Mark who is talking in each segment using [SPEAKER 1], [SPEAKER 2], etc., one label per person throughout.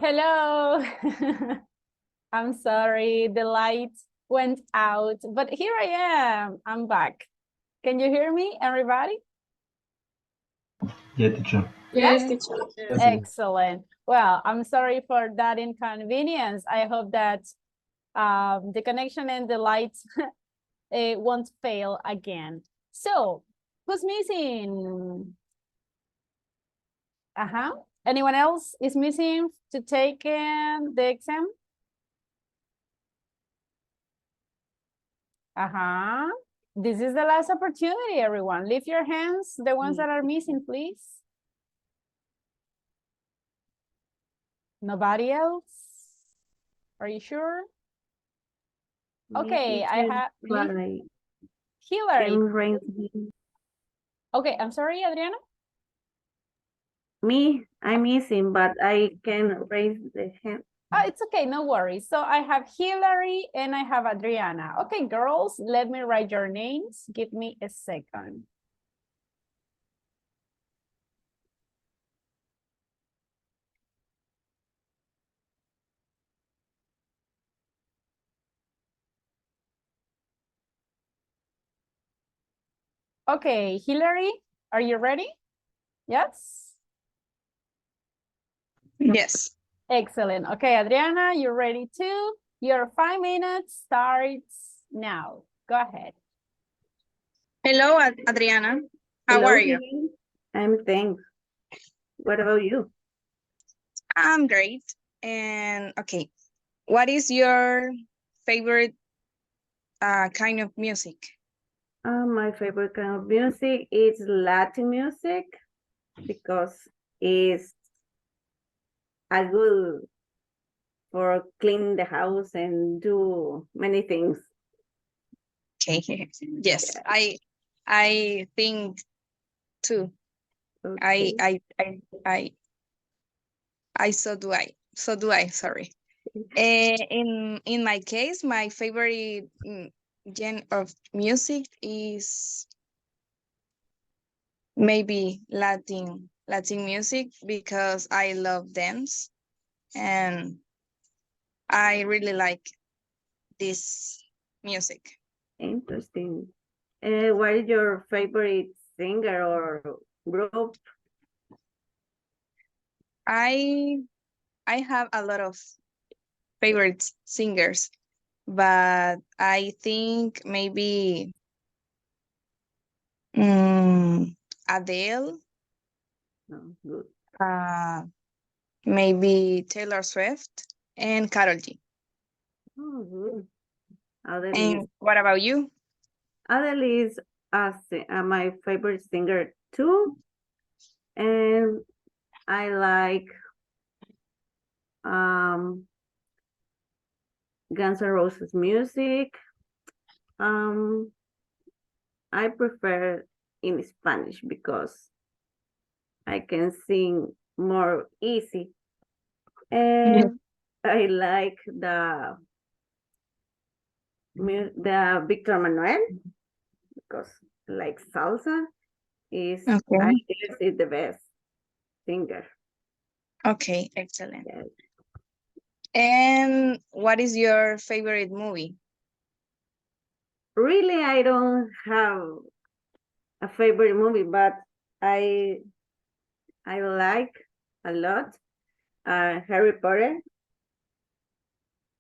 [SPEAKER 1] Hello. I'm sorry, the light went out, but here I am. I'm back. Can you hear me, everybody?
[SPEAKER 2] Yeah, teacher.
[SPEAKER 1] Yes,
[SPEAKER 3] teacher.
[SPEAKER 2] Yes.
[SPEAKER 1] excellent. Well, I'm sorry for that inconvenience. I hope that the connection and the lights it won't fail again. So, who's missing? Anyone else is missing to take the exam? This is the last opportunity, everyone. Lift your hands, the ones that are missing, please. Nobody else? Are you sure? Okay, I have Hillary. Okay, I'm sorry, Adriana?
[SPEAKER 3] Me, I'm missing, but I can raise the hand.
[SPEAKER 1] Oh, it's okay, no worries. So I have Hillary and I have Adriana. Okay, girls, let me write your names. Give me a second. Okay, Hillary, are you ready? Yes?
[SPEAKER 4] Yes.
[SPEAKER 1] Excellent. Okay, Adriana, you're ready too. Your 5 minutes starts now. Go ahead.
[SPEAKER 4] Hello, Adriana. How
[SPEAKER 3] Hello,
[SPEAKER 4] are you?
[SPEAKER 3] Helen. I'm thanks. What about you?
[SPEAKER 4] I'm great. And okay, what is your favorite kind of music?
[SPEAKER 3] My favorite kind of music is Latin music because it's a good for clean the house and do many things.
[SPEAKER 4] Okay. Yes, I think too.
[SPEAKER 3] Okay.
[SPEAKER 4] I so do I. So do I, sorry. In my case, my favorite genre of music is maybe Latin music because I love dance and I really like this music.
[SPEAKER 3] Interesting. What is your favorite singer or group?
[SPEAKER 4] I have a lot of favorite singers, but I think maybe Adele,
[SPEAKER 3] No, good.
[SPEAKER 4] uh, maybe Taylor Swift, and Karol G.
[SPEAKER 3] Oh, good. Adele is,
[SPEAKER 4] And what about you?
[SPEAKER 3] Adele is my favorite singer too. And I like Guns N' Roses music. I prefer in Spanish because I can sing more easy. And I like the Victor Manuel because like salsa is I
[SPEAKER 4] Okay.
[SPEAKER 3] guess is the best singer.
[SPEAKER 4] Okay, excellent.
[SPEAKER 3] Yes.
[SPEAKER 4] And what is your favorite movie?
[SPEAKER 3] Really, I don't have a favorite movie, but I I like a lot Harry Potter.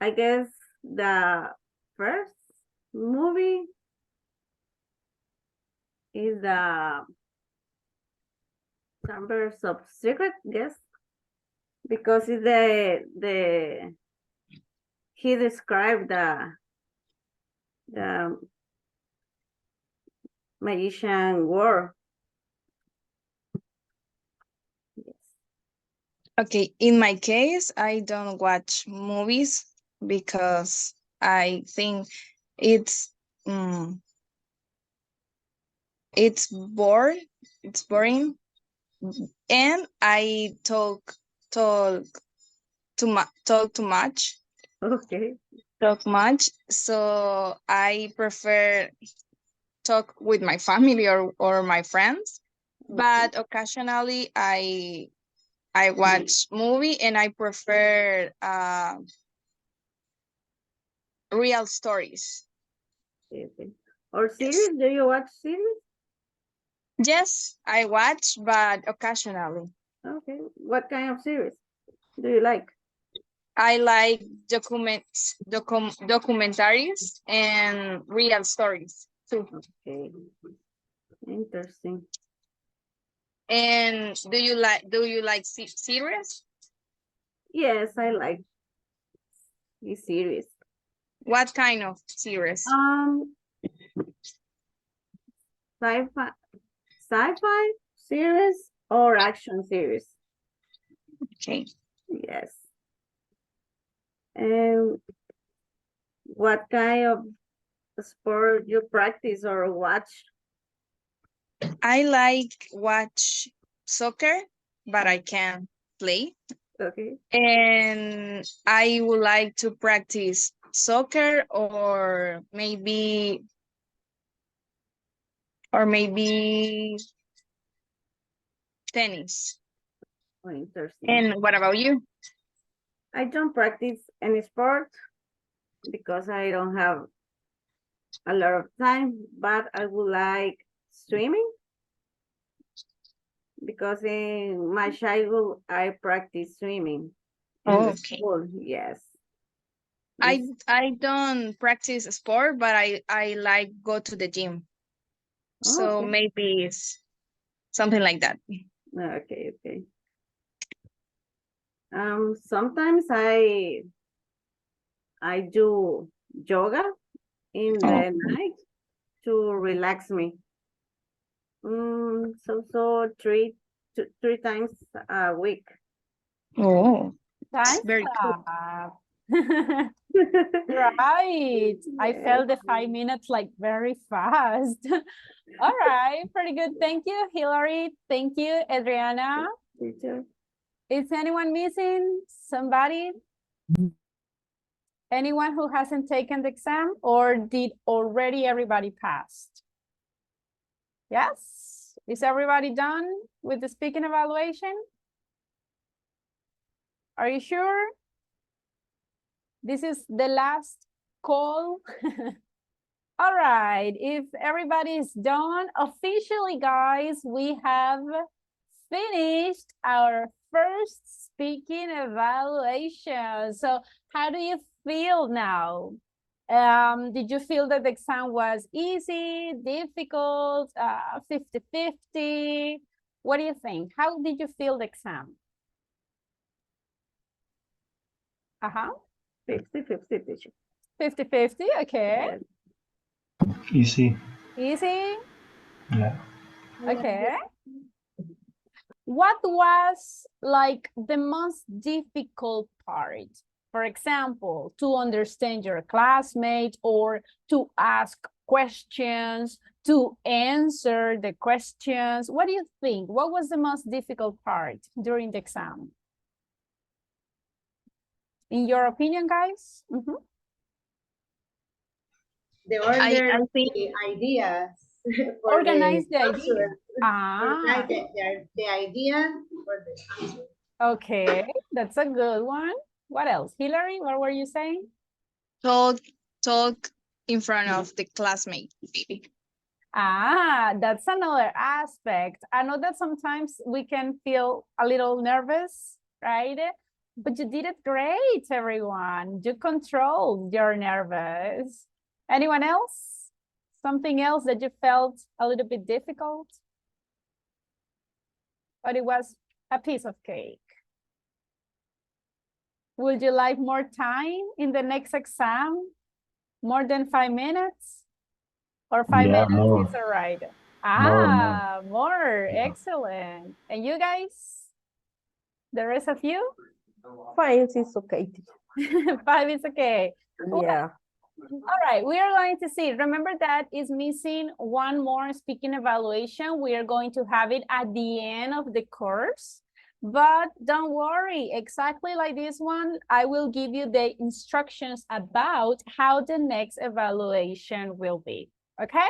[SPEAKER 3] I guess the first movie is the Chambers of Secret, guess, because it's the he described the magician world. Yes.
[SPEAKER 4] Okay, in my case, I don't watch movies because I think it's um, it's bored, it's boring, and I talk too much,
[SPEAKER 3] Okay.
[SPEAKER 4] So I prefer talk with my family or my friends,
[SPEAKER 3] Okay.
[SPEAKER 4] but occasionally I watch movie and I prefer real stories.
[SPEAKER 3] Okay. Or series? Do you watch series?
[SPEAKER 4] Yes, I watch, but occasionally.
[SPEAKER 3] Okay. What kind of series do you like?
[SPEAKER 4] I like documentaries and real stories too.
[SPEAKER 3] Okay. Interesting.
[SPEAKER 4] And do you like series?
[SPEAKER 3] Yes, I like this series.
[SPEAKER 4] What kind of series?
[SPEAKER 3] Sci-fi, sci-fi series or action series?
[SPEAKER 4] Okay.
[SPEAKER 3] Yes. And what kind of sport you practice or watch?
[SPEAKER 4] I like watch soccer, but I can't play.
[SPEAKER 3] Okay.
[SPEAKER 4] And I would like to practice soccer or maybe tennis.
[SPEAKER 3] Oh, interesting.
[SPEAKER 4] And what about you?
[SPEAKER 3] I don't practice any sport because I don't have a lot of time, but I would like swimming because in my childhood I practiced swimming in the
[SPEAKER 4] Okay.
[SPEAKER 3] school. Yes.
[SPEAKER 4] I don't practice sport, but I like go to the gym. So
[SPEAKER 3] Okay.
[SPEAKER 4] maybe it's something like that.
[SPEAKER 3] Okay, okay. Sometimes I do yoga in
[SPEAKER 4] Oh,
[SPEAKER 3] the night to relax me. So three times a week.
[SPEAKER 4] oh,
[SPEAKER 1] Time
[SPEAKER 4] very cool.
[SPEAKER 1] stop. Right. I
[SPEAKER 3] Yes.
[SPEAKER 1] felt the 5 minutes like very fast. All right, pretty good. Thank you, Hillary. Thank you, Adriana.
[SPEAKER 3] Teacher.
[SPEAKER 1] Is anyone missing? Somebody? Anyone who hasn't taken the exam, or did already everybody passed? Yes? Is everybody done with the speaking evaluation? Are you sure? This is the last call. All right, if everybody's done, officially, guys, we have finished our first speaking evaluation. So how do you feel now? Did you feel that the exam was easy, difficult, 50-50? What do you think? How did you feel the exam?
[SPEAKER 3] 50-50, teacher.
[SPEAKER 1] 50-50, okay.
[SPEAKER 3] Yes.
[SPEAKER 2] Easy.
[SPEAKER 1] Easy,
[SPEAKER 2] Yeah.
[SPEAKER 1] okay. What was like the most difficult part? For example, to understand your classmate or to ask questions, to answer the questions. What do you think? What was the most difficult part during the exam? In your opinion, guys?
[SPEAKER 5] The order
[SPEAKER 4] I think
[SPEAKER 5] the ideas for
[SPEAKER 1] Organize the
[SPEAKER 5] the
[SPEAKER 1] idea.
[SPEAKER 5] answer.
[SPEAKER 1] Ah,
[SPEAKER 5] Organize the idea for the answer.
[SPEAKER 1] okay, that's a good one. What else? Hillary, what were you saying?
[SPEAKER 4] talk in front of the classmate, maybe.
[SPEAKER 1] Ah, that's another aspect. I know that sometimes we can feel a little nervous, right? But you did it great, everyone. You controlled your nervous. Anyone else? Something else that you felt a little bit difficult? But it was a piece of cake. Would you like more time in the next exam? More than 5 minutes? Or 5
[SPEAKER 2] Yeah,
[SPEAKER 1] minutes
[SPEAKER 2] more.
[SPEAKER 1] is all right.
[SPEAKER 2] More.
[SPEAKER 1] Ah, more.
[SPEAKER 2] Yeah.
[SPEAKER 1] Excellent. And you guys? The rest of you?
[SPEAKER 3] 5 is okay.
[SPEAKER 1] 5 is okay.
[SPEAKER 3] Yeah.
[SPEAKER 1] All right, we are going to see. Remember that is missing one more speaking evaluation. We are going to have it at the end of the course. But don't worry, exactly like this one, I will give you the instructions about how the next evaluation will be, okay?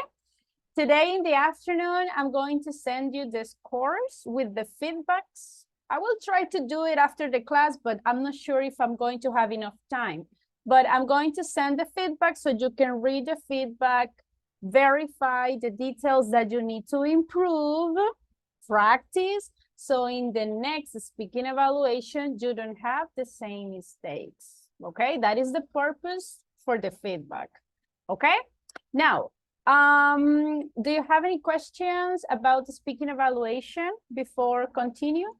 [SPEAKER 1] Today in the afternoon, I'm going to send you this course with the feedbacks I will try to do it after the class, but I'm not sure if I'm going to have enough time. But I'm going to send the feedback so you can read the feedback, verify the details that you need to improve, practice. So in the next speaking evaluation, you don't have the same mistakes. Okay, that is the purpose for the feedback. Okay, now, do you have any questions about the speaking evaluation before continue?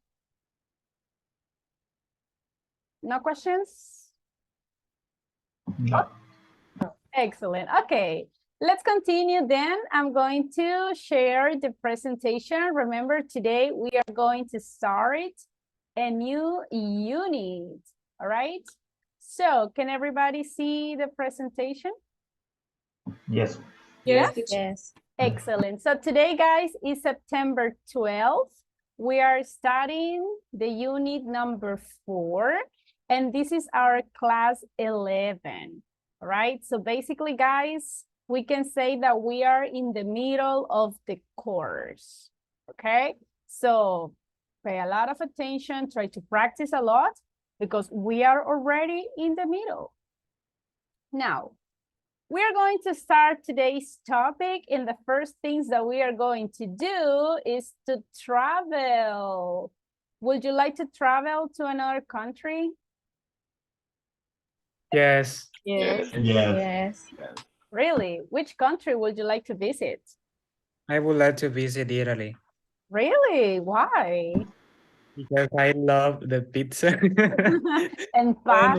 [SPEAKER 1] No questions?
[SPEAKER 2] No.
[SPEAKER 1] Excellent. Okay, let's continue then. I'm going to share the presentation. Remember, today we are going to start a new unit. All right. So can everybody see the presentation?
[SPEAKER 2] Yes.
[SPEAKER 1] Yes.
[SPEAKER 6] Yes.
[SPEAKER 1] Excellent. So today, guys, is September 12th. We are studying the unit number 4, and this is our class 11. All right. So basically, guys, we can say that we are in the middle of the course. Okay. So pay a lot of attention, try to practice a lot because we are already in the middle. Now, we are going to start today's topic, and the first things that we are going to do is to travel. Would you like to travel to another country?
[SPEAKER 7] Yes.
[SPEAKER 6] Yes.
[SPEAKER 2] Yes.
[SPEAKER 1] Really? Which country would you like to visit?
[SPEAKER 7] I would like to visit Italy
[SPEAKER 1] Really? Why?
[SPEAKER 7] because I love the pizza.
[SPEAKER 1] And
[SPEAKER 7] And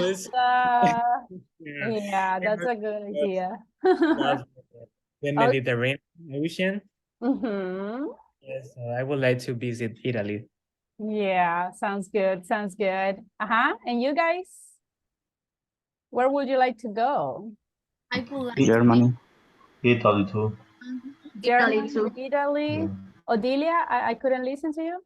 [SPEAKER 7] it's-
[SPEAKER 1] pasta.
[SPEAKER 7] Yeah.
[SPEAKER 1] Yeah,
[SPEAKER 7] And
[SPEAKER 1] that's
[SPEAKER 7] I
[SPEAKER 1] a good idea.
[SPEAKER 7] love the
[SPEAKER 1] Okay.
[SPEAKER 7] Mediterranean Ocean.
[SPEAKER 1] Mhm.
[SPEAKER 7] Yes, so I would like to visit Italy.
[SPEAKER 1] Yeah, sounds good. Sounds good. And you guys? Where would you like to go?
[SPEAKER 6] I would like
[SPEAKER 8] Germany.
[SPEAKER 2] Italy too.
[SPEAKER 1] Germany,
[SPEAKER 6] too.
[SPEAKER 1] Italy.
[SPEAKER 2] Yeah.
[SPEAKER 1] Odilia, I couldn't listen to you.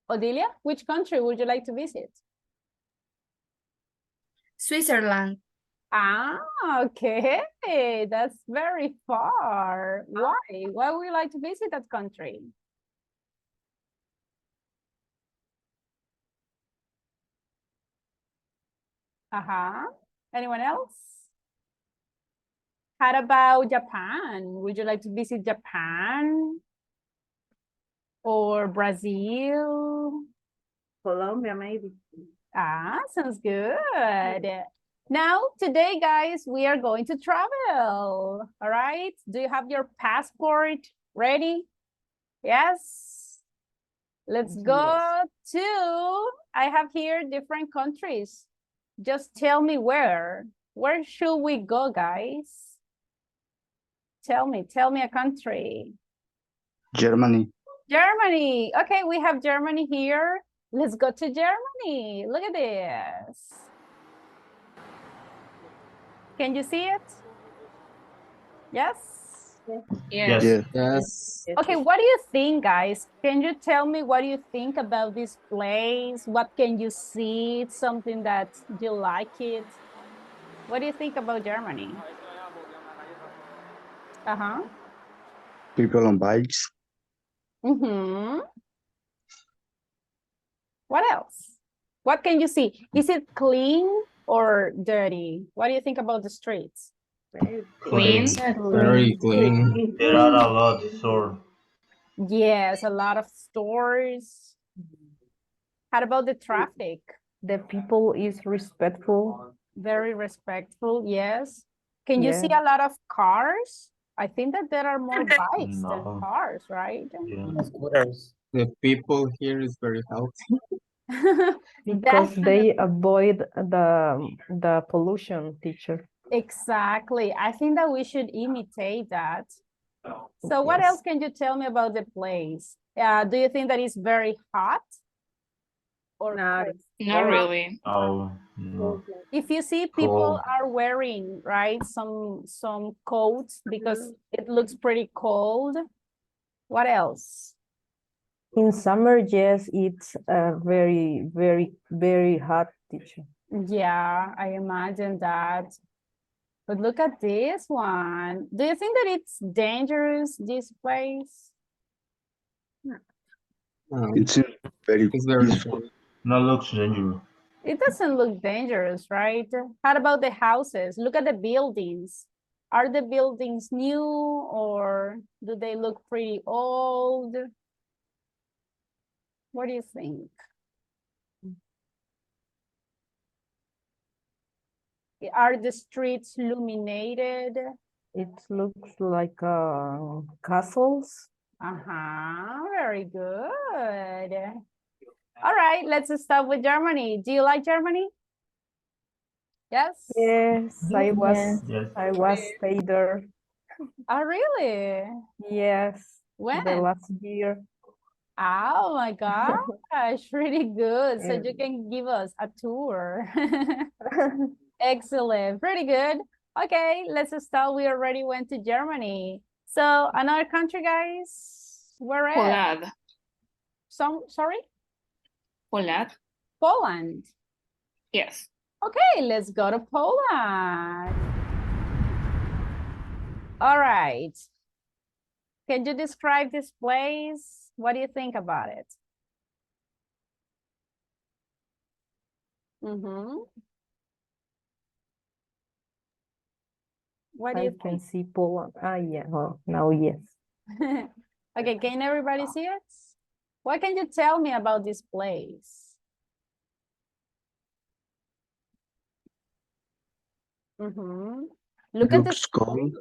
[SPEAKER 1] Odilia, which country would you like to visit?
[SPEAKER 6] Switzerland.
[SPEAKER 1] Ah, okay. That's very far. Why? Why would you like to visit that country? Anyone else? How about Japan? Would you like to visit Japan or Brazil?
[SPEAKER 3] Colombia, maybe.
[SPEAKER 1] Ah, sounds good. Now, today, guys, we are going to travel. All right. Do you have your passport ready? Yes. Let's go to, I have here different countries. Just tell me where. Where should we go, guys? Tell me a country.
[SPEAKER 8] Germany.
[SPEAKER 1] Germany. Okay, we have Germany here. Let's go to Germany. Look at this. Can you see it? Yes?
[SPEAKER 2] Yes.
[SPEAKER 8] Yes.
[SPEAKER 6] Yes.
[SPEAKER 1] Okay, what do you think, guys? Can you tell me what do you think about this place? What can you see? It's something that you like it. What do you think about Germany?
[SPEAKER 8] People on bikes.
[SPEAKER 1] Mm-hmm. What else? What can you see? Is it clean or dirty? What do you think about the streets?
[SPEAKER 2] Clean.
[SPEAKER 6] Very
[SPEAKER 3] clean.
[SPEAKER 2] There are a lot, so
[SPEAKER 1] Yes, a lot of stores. How about the traffic?
[SPEAKER 9] The people is respectful.
[SPEAKER 1] Very respectful, yes. Can you see
[SPEAKER 9] Yeah.
[SPEAKER 1] a lot of cars? I think that there are more bikes than
[SPEAKER 2] No.
[SPEAKER 1] cars, right?
[SPEAKER 2] yeah.
[SPEAKER 7] Scooters.
[SPEAKER 8] The people here is very healthy.
[SPEAKER 9] Because they avoid the pollution, teacher.
[SPEAKER 1] Exactly. I think that we should imitate that. So what
[SPEAKER 9] Yes.
[SPEAKER 1] else can you tell me about the place? Do you think that it's very hot? Or
[SPEAKER 3] No,
[SPEAKER 1] cold?
[SPEAKER 6] Not really.
[SPEAKER 2] Oh, no.
[SPEAKER 1] If you see people
[SPEAKER 2] Cold.
[SPEAKER 1] are wearing, right, some coats because it looks pretty cold. What else?
[SPEAKER 9] In summer, yes, it's very, very, very hot, teacher.
[SPEAKER 1] Yeah, I imagine that. But look at this one. Do you think that it's dangerous, this place?
[SPEAKER 8] It's very
[SPEAKER 2] It's
[SPEAKER 8] very
[SPEAKER 2] peaceful. No, looks dangerous.
[SPEAKER 1] It doesn't look dangerous, right? How about the houses? Look at the buildings. Are the buildings new or do they look pretty old? What do you think? Are the streets illuminated?
[SPEAKER 9] It looks like castles.
[SPEAKER 1] Very good. All right, let's start with Germany. Do you like Germany? Yes?
[SPEAKER 9] Yes, I was
[SPEAKER 2] Yes.
[SPEAKER 9] stay there.
[SPEAKER 1] Oh, really?
[SPEAKER 9] Yes, the
[SPEAKER 1] When?
[SPEAKER 9] last year.
[SPEAKER 1] Oh my gosh, really good. So you
[SPEAKER 9] Yeah.
[SPEAKER 1] can give us a tour. Excellent, pretty good. Okay, let's start. We already went to Germany. So another country, guys. Where at?
[SPEAKER 6] Poland.
[SPEAKER 1] Sorry?
[SPEAKER 6] Poland.
[SPEAKER 1] Poland.
[SPEAKER 6] Yes.
[SPEAKER 1] Okay, let's go to Poland. All right. Can you describe this place? What do you think about it? What do
[SPEAKER 9] I
[SPEAKER 1] you
[SPEAKER 9] can
[SPEAKER 1] think?
[SPEAKER 9] see Poland. Yeah. Oh, now yes.
[SPEAKER 1] Okay, can everybody see it? What can you tell me about this place? Look at
[SPEAKER 8] looks
[SPEAKER 1] this.
[SPEAKER 8] cold.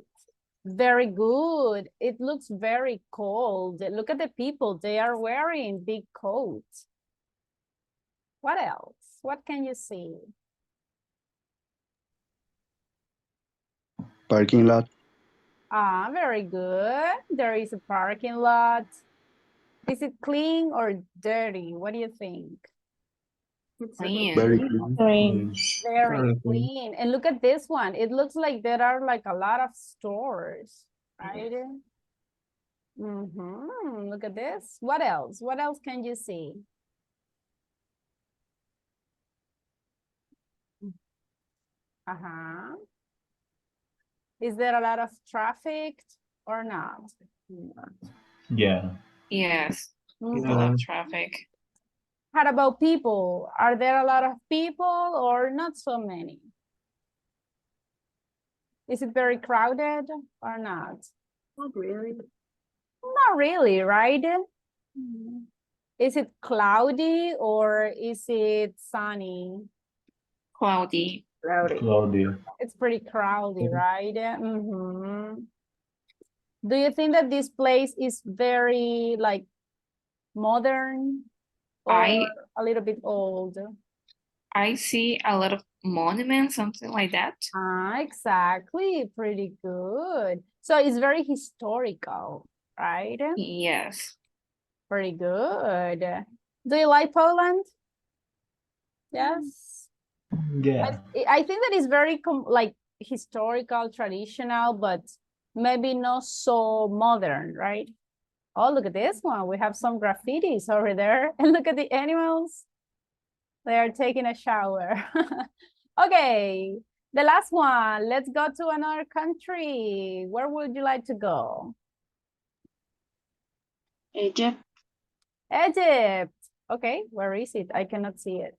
[SPEAKER 1] Very good. It looks very cold. Look at the people. They are wearing big coats. What else? What can you see?
[SPEAKER 8] Parking lot.
[SPEAKER 1] Very good. There is a parking lot. Is it clean or dirty? What do you think?
[SPEAKER 6] Clean.
[SPEAKER 8] Very clean.
[SPEAKER 1] Very
[SPEAKER 8] Very
[SPEAKER 1] clean. And look at this one. It looks like there are like a lot of stores, right? Look at this. What else? What else can you see? Is there a lot of traffic or not?
[SPEAKER 2] Yeah.
[SPEAKER 6] Yes. A
[SPEAKER 1] Mhm.
[SPEAKER 6] lot of traffic.
[SPEAKER 1] How about people? Are there a lot of people or not so many? Is it very crowded or not?
[SPEAKER 3] Not really.
[SPEAKER 1] Not really, right? Is it cloudy or is it sunny?
[SPEAKER 6] Cloudy.
[SPEAKER 3] Cloudy.
[SPEAKER 2] Claudia.
[SPEAKER 1] It's pretty crowded, right? Do you think that this place is very like modern or
[SPEAKER 6] I
[SPEAKER 1] a little bit old?
[SPEAKER 6] I see a lot of monuments, something like that.
[SPEAKER 1] Exactly, pretty good. So it's very historical, right?
[SPEAKER 6] Yes.
[SPEAKER 1] Pretty good. Do you like Poland? Yes.
[SPEAKER 2] Yeah.
[SPEAKER 1] I think that is very like historical, traditional, but maybe not so modern, right? Oh, look at this one. We have some graffitis over there. And look at the animals. They are taking a shower. Okay, the last one. Let's go to another country. Where would you like to go?
[SPEAKER 6] Egypt.
[SPEAKER 1] Egypt. Okay, where is it? I cannot see it.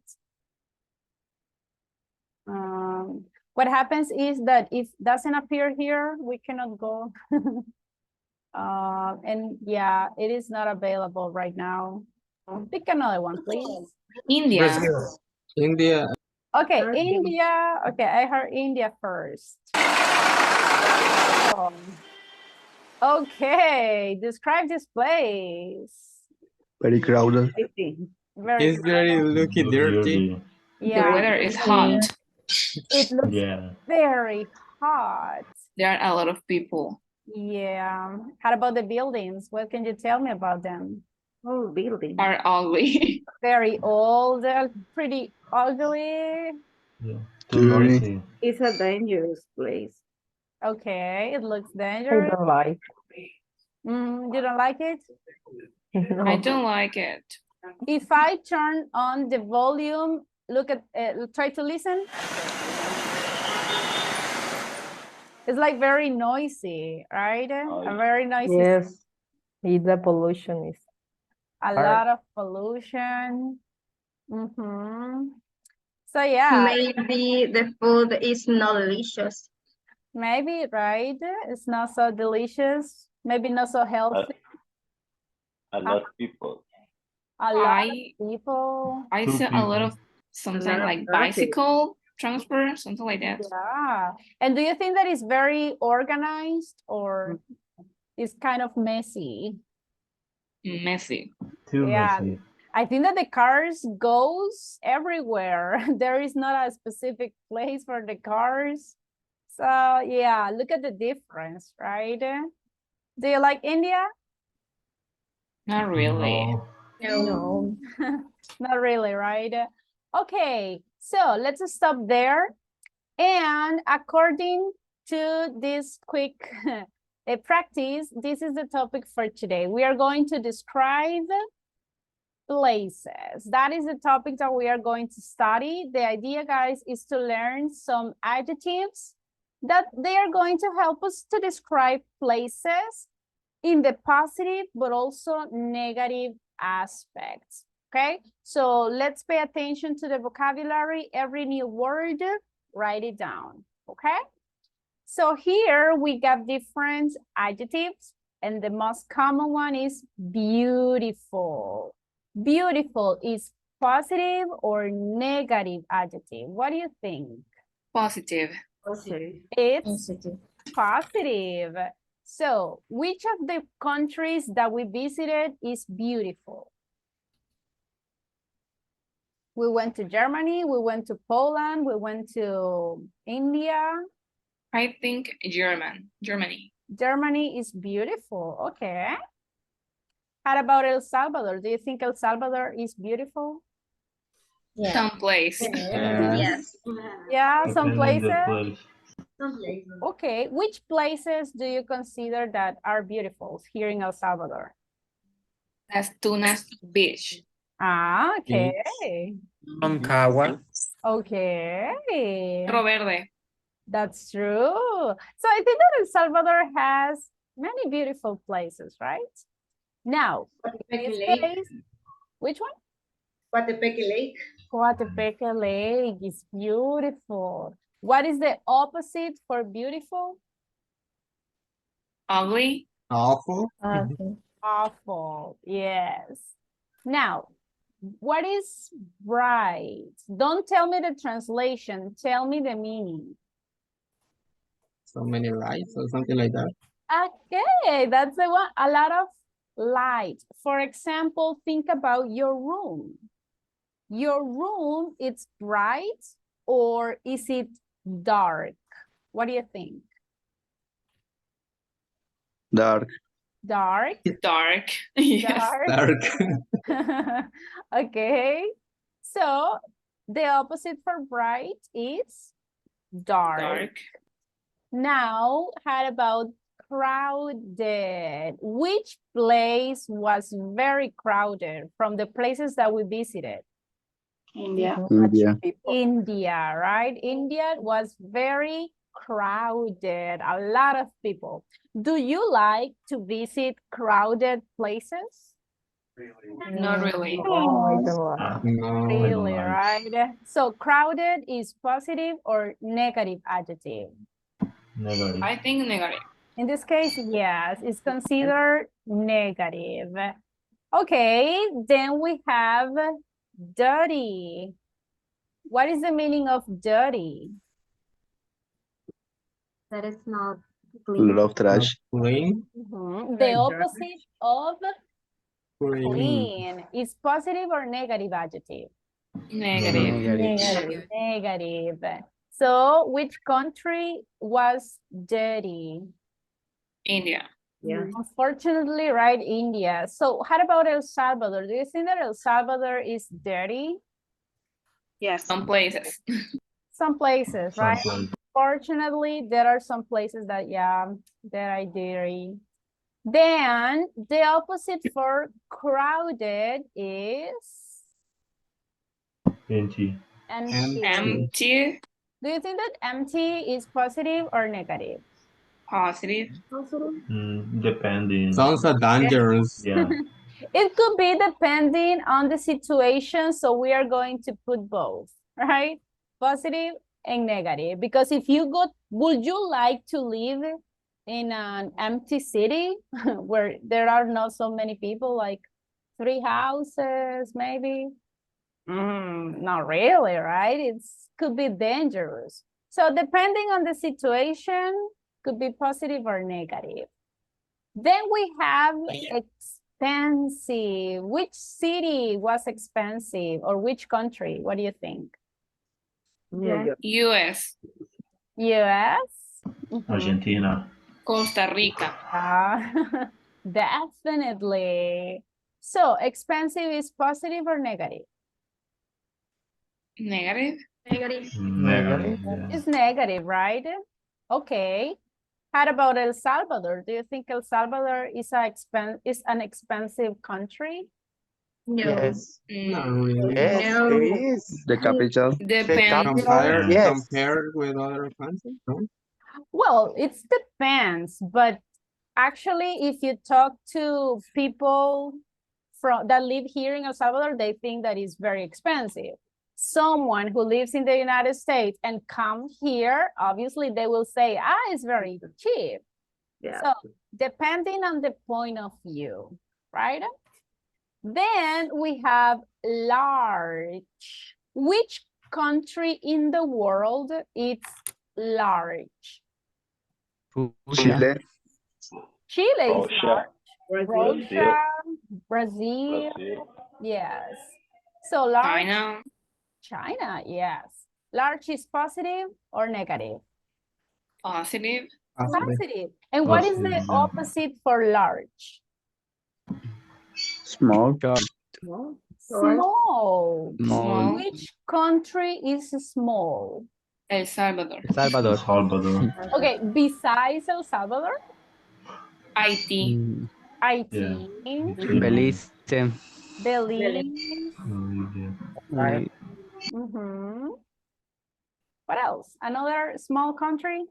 [SPEAKER 1] What happens is that if it doesn't appear here, we cannot go. And yeah, it is not available right now. Pick another one, please.
[SPEAKER 6] India.
[SPEAKER 8] Brazil. India.
[SPEAKER 1] Okay,
[SPEAKER 3] Turkey.
[SPEAKER 1] India. Okay, I heard India first. Okay, describe this place.
[SPEAKER 8] Very crowded.
[SPEAKER 1] Very
[SPEAKER 8] It's very looky dirty.
[SPEAKER 6] The
[SPEAKER 1] yeah,
[SPEAKER 6] weather is hot.
[SPEAKER 1] it looks
[SPEAKER 2] Yeah.
[SPEAKER 1] very hot.
[SPEAKER 6] There are a lot of people.
[SPEAKER 1] Yeah. How about the buildings? What can you tell me about them?
[SPEAKER 3] Whole building.
[SPEAKER 6] Are ugly.
[SPEAKER 1] Very old, pretty ugly.
[SPEAKER 2] Yeah. Too
[SPEAKER 8] Dirty.
[SPEAKER 2] noisy.
[SPEAKER 3] It's a dangerous place.
[SPEAKER 1] Okay, it looks
[SPEAKER 9] I
[SPEAKER 1] dangerous.
[SPEAKER 9] don't like.
[SPEAKER 1] You don't like it?
[SPEAKER 6] I don't like it.
[SPEAKER 1] If I turn on the volume, look at, try to listen. It's like very noisy, right? A very noisy,
[SPEAKER 9] Yes. It's the pollution is
[SPEAKER 1] a
[SPEAKER 9] hard.
[SPEAKER 1] lot of pollution. So yeah,
[SPEAKER 10] Maybe the food is not delicious.
[SPEAKER 1] maybe, right? It's not so delicious, maybe not so healthy.
[SPEAKER 11] A lot of people.
[SPEAKER 1] A lot of
[SPEAKER 6] I
[SPEAKER 1] people.
[SPEAKER 6] I
[SPEAKER 2] Two
[SPEAKER 6] see a lot
[SPEAKER 2] people.
[SPEAKER 6] of something
[SPEAKER 3] lot of
[SPEAKER 6] like
[SPEAKER 3] traffic.
[SPEAKER 6] bicycle transport, something like that.
[SPEAKER 1] Yeah. And do you think that is very organized or is kind of messy?
[SPEAKER 6] Messy.
[SPEAKER 2] Too
[SPEAKER 1] Yeah.
[SPEAKER 2] messy.
[SPEAKER 1] I think that the cars goes everywhere. There is not a specific place for the cars. So yeah, look at the difference, right? Do you like India?
[SPEAKER 6] Not really.
[SPEAKER 2] No.
[SPEAKER 10] No.
[SPEAKER 1] Not really, right? Okay, so let's stop there. And according to this quick practice, this is the topic for today. We are going to describe places. That is the topic that we are going to study. The idea, guys, is to learn some adjectives that they are going to help us to describe places in the positive but also negative aspects. Okay, so let's pay attention to the vocabulary. Every new word, write it down. Okay, so here we got different adjectives, and the most common one is beautiful. Beautiful is positive or negative adjective? What do you think?
[SPEAKER 6] Positive.
[SPEAKER 1] It's positive. So, which of the countries that we visited is beautiful? We went to Germany, we went to Poland, we went to India.
[SPEAKER 6] I think Germany.
[SPEAKER 1] Germany is beautiful, okay. How about El Salvador? Do you think El Salvador is beautiful?
[SPEAKER 6] Some place.
[SPEAKER 10] Yes.
[SPEAKER 1] Yeah, some
[SPEAKER 2] Depending the
[SPEAKER 1] places.
[SPEAKER 2] place.
[SPEAKER 1] Okay, which places do you consider that are beautiful here in El Salvador?
[SPEAKER 6] Las Tunas Beach.
[SPEAKER 1] Ah, okay.
[SPEAKER 7] Rancagua.
[SPEAKER 1] Okay.
[SPEAKER 6] Cerro Verde.
[SPEAKER 1] That's true. So I think that El Salvador has many beautiful places, right? Now, in this case, which one?
[SPEAKER 5] Coatepeque Lake.
[SPEAKER 1] Coatepeque Lake is beautiful. What is the opposite for beautiful?
[SPEAKER 6] Ugly.
[SPEAKER 8] Awful.
[SPEAKER 1] Awful, yes. Now, what is bright? Don't tell me the translation, tell me the meaning.
[SPEAKER 8] So many lights or something like that.
[SPEAKER 1] Okay, that's the one, a lot of light. For example, think about your room. Your room, it's bright or is it dark? What do you think?
[SPEAKER 8] Dark.
[SPEAKER 1] Dark?
[SPEAKER 6] Dark. Yes.
[SPEAKER 1] Dark.
[SPEAKER 8] Dark.
[SPEAKER 1] Okay, so the opposite for bright is dark.
[SPEAKER 6] Dark.
[SPEAKER 1] Now, how about crowded? Which place was very crowded from the places that we visited?
[SPEAKER 10] India.
[SPEAKER 8] India.
[SPEAKER 1] India, right? India was very crowded, a lot of people. Do you like to visit crowded places?
[SPEAKER 6] Not really.
[SPEAKER 9] No, I don't like.
[SPEAKER 8] No.
[SPEAKER 2] I don't
[SPEAKER 1] Really,
[SPEAKER 2] like.
[SPEAKER 1] right? So crowded is positive or negative adjective?
[SPEAKER 2] Negative.
[SPEAKER 6] I think negative.
[SPEAKER 1] In this case, yes, it's considered negative. Okay, then we have dirty. What is the meaning of dirty?
[SPEAKER 10] That is not
[SPEAKER 8] Lot of trash.
[SPEAKER 2] Clean.
[SPEAKER 1] The opposite of
[SPEAKER 8] Clean.
[SPEAKER 1] clean is positive or negative adjective?
[SPEAKER 6] Negative.
[SPEAKER 1] Negative. So which country was dirty?
[SPEAKER 6] India.
[SPEAKER 1] Unfortunately, right, India. So how about El Salvador? Do you think that El Salvador is dirty?
[SPEAKER 10] Yes.
[SPEAKER 6] Some places.
[SPEAKER 1] Some places, right?
[SPEAKER 2] Someplace.
[SPEAKER 1] Fortunately, there are some places that, yeah, that are dirty. Then the opposite for crowded is
[SPEAKER 2] Empty.
[SPEAKER 1] empty.
[SPEAKER 6] Empty.
[SPEAKER 1] Do you think that empty is positive or negative?
[SPEAKER 6] Positive.
[SPEAKER 11] Depending.
[SPEAKER 8] Sounds so dangerous.
[SPEAKER 11] Yeah.
[SPEAKER 1] It could be depending on the situation, so we are going to put both, right? Positive and negative. Because if you go, would you like to live in an empty city where there are not so many people, like 3 houses, maybe? Not really, right? It's could be dangerous. So depending on the situation, could be positive or negative. Then we have expensive. Which city was expensive, or which country? What do you think?
[SPEAKER 3] New York.
[SPEAKER 6] US.
[SPEAKER 1] US? Mhm.
[SPEAKER 11] Argentina.
[SPEAKER 6] Costa Rica.
[SPEAKER 1] Definitely. So expensive is positive or negative?
[SPEAKER 6] Negative.
[SPEAKER 2] Negative.
[SPEAKER 11] Negative. Yeah.
[SPEAKER 1] It's negative, right? Okay. How about El Salvador? Do you think El Salvador is an expensive country?
[SPEAKER 2] No.
[SPEAKER 8] Not
[SPEAKER 6] Mm,
[SPEAKER 8] really.
[SPEAKER 2] No.
[SPEAKER 12] The capital.
[SPEAKER 6] Depends.
[SPEAKER 8] Compared with other countries, no?
[SPEAKER 1] Well, it depends, but actually, if you talk to people that live here in El Salvador, they think that it's very expensive. Someone who lives in the United States and come here, obviously they will say, it's very cheap.
[SPEAKER 3] Yeah.
[SPEAKER 1] So depending on the point of view, right? Then we have large. Which country in the world is large?
[SPEAKER 12] Chile.
[SPEAKER 1] Chile is
[SPEAKER 11] Russia.
[SPEAKER 1] large.
[SPEAKER 3] Brazil.
[SPEAKER 1] Russia, Brazil,
[SPEAKER 11] Brazil.
[SPEAKER 1] yes. So large,
[SPEAKER 6] China.
[SPEAKER 1] China, yes. Large is positive or negative?
[SPEAKER 6] Positive.
[SPEAKER 1] Positive. And what is the
[SPEAKER 11] Positive, yeah.
[SPEAKER 1] opposite for large?
[SPEAKER 12] Small.
[SPEAKER 3] No?
[SPEAKER 1] Small.
[SPEAKER 6] Small.
[SPEAKER 1] Which country is small?
[SPEAKER 6] El Salvador.
[SPEAKER 11] Salvador.
[SPEAKER 1] Okay, besides El Salvador,
[SPEAKER 6] Haití.
[SPEAKER 1] Haiti,
[SPEAKER 12] Belize.
[SPEAKER 1] Belize.
[SPEAKER 11] Yeah.
[SPEAKER 1] Mhm. What else? Another small country?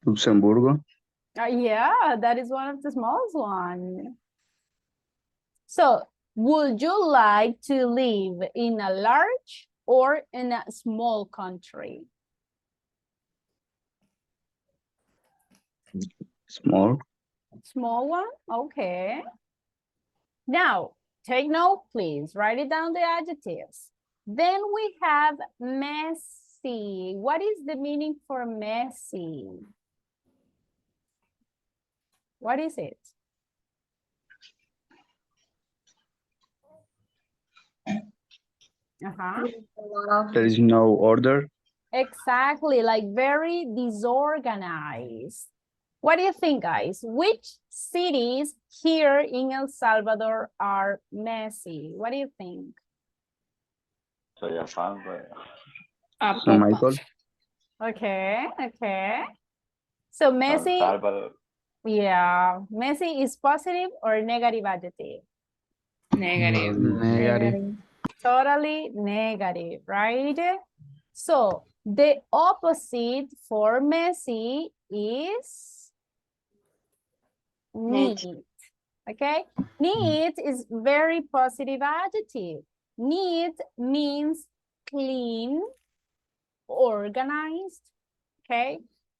[SPEAKER 12] Luxembourg.
[SPEAKER 1] Yeah, that is one of the smallest one. So, would you like to live in a large or in a small country?
[SPEAKER 12] Small.
[SPEAKER 1] Small one? Okay. Now, take note, please. Write it down, the adjectives. Then we have messy. What is the meaning for messy? What is it?
[SPEAKER 12] There is no order.
[SPEAKER 1] Exactly, like very disorganized. What do you think, guys? Which cities here in El Salvador are messy? What do you think?
[SPEAKER 11] Soy afán, but
[SPEAKER 12] San Michael.
[SPEAKER 1] Okay, okay. So
[SPEAKER 11] San
[SPEAKER 1] messy,
[SPEAKER 11] Salvador.
[SPEAKER 1] yeah, messy is positive or negative adjective?
[SPEAKER 6] Negative.
[SPEAKER 12] Negative.
[SPEAKER 1] Totally negative, right? So the opposite for messy is neat. Okay, neat is very positive adjective. Neat means clean, organized. Okay,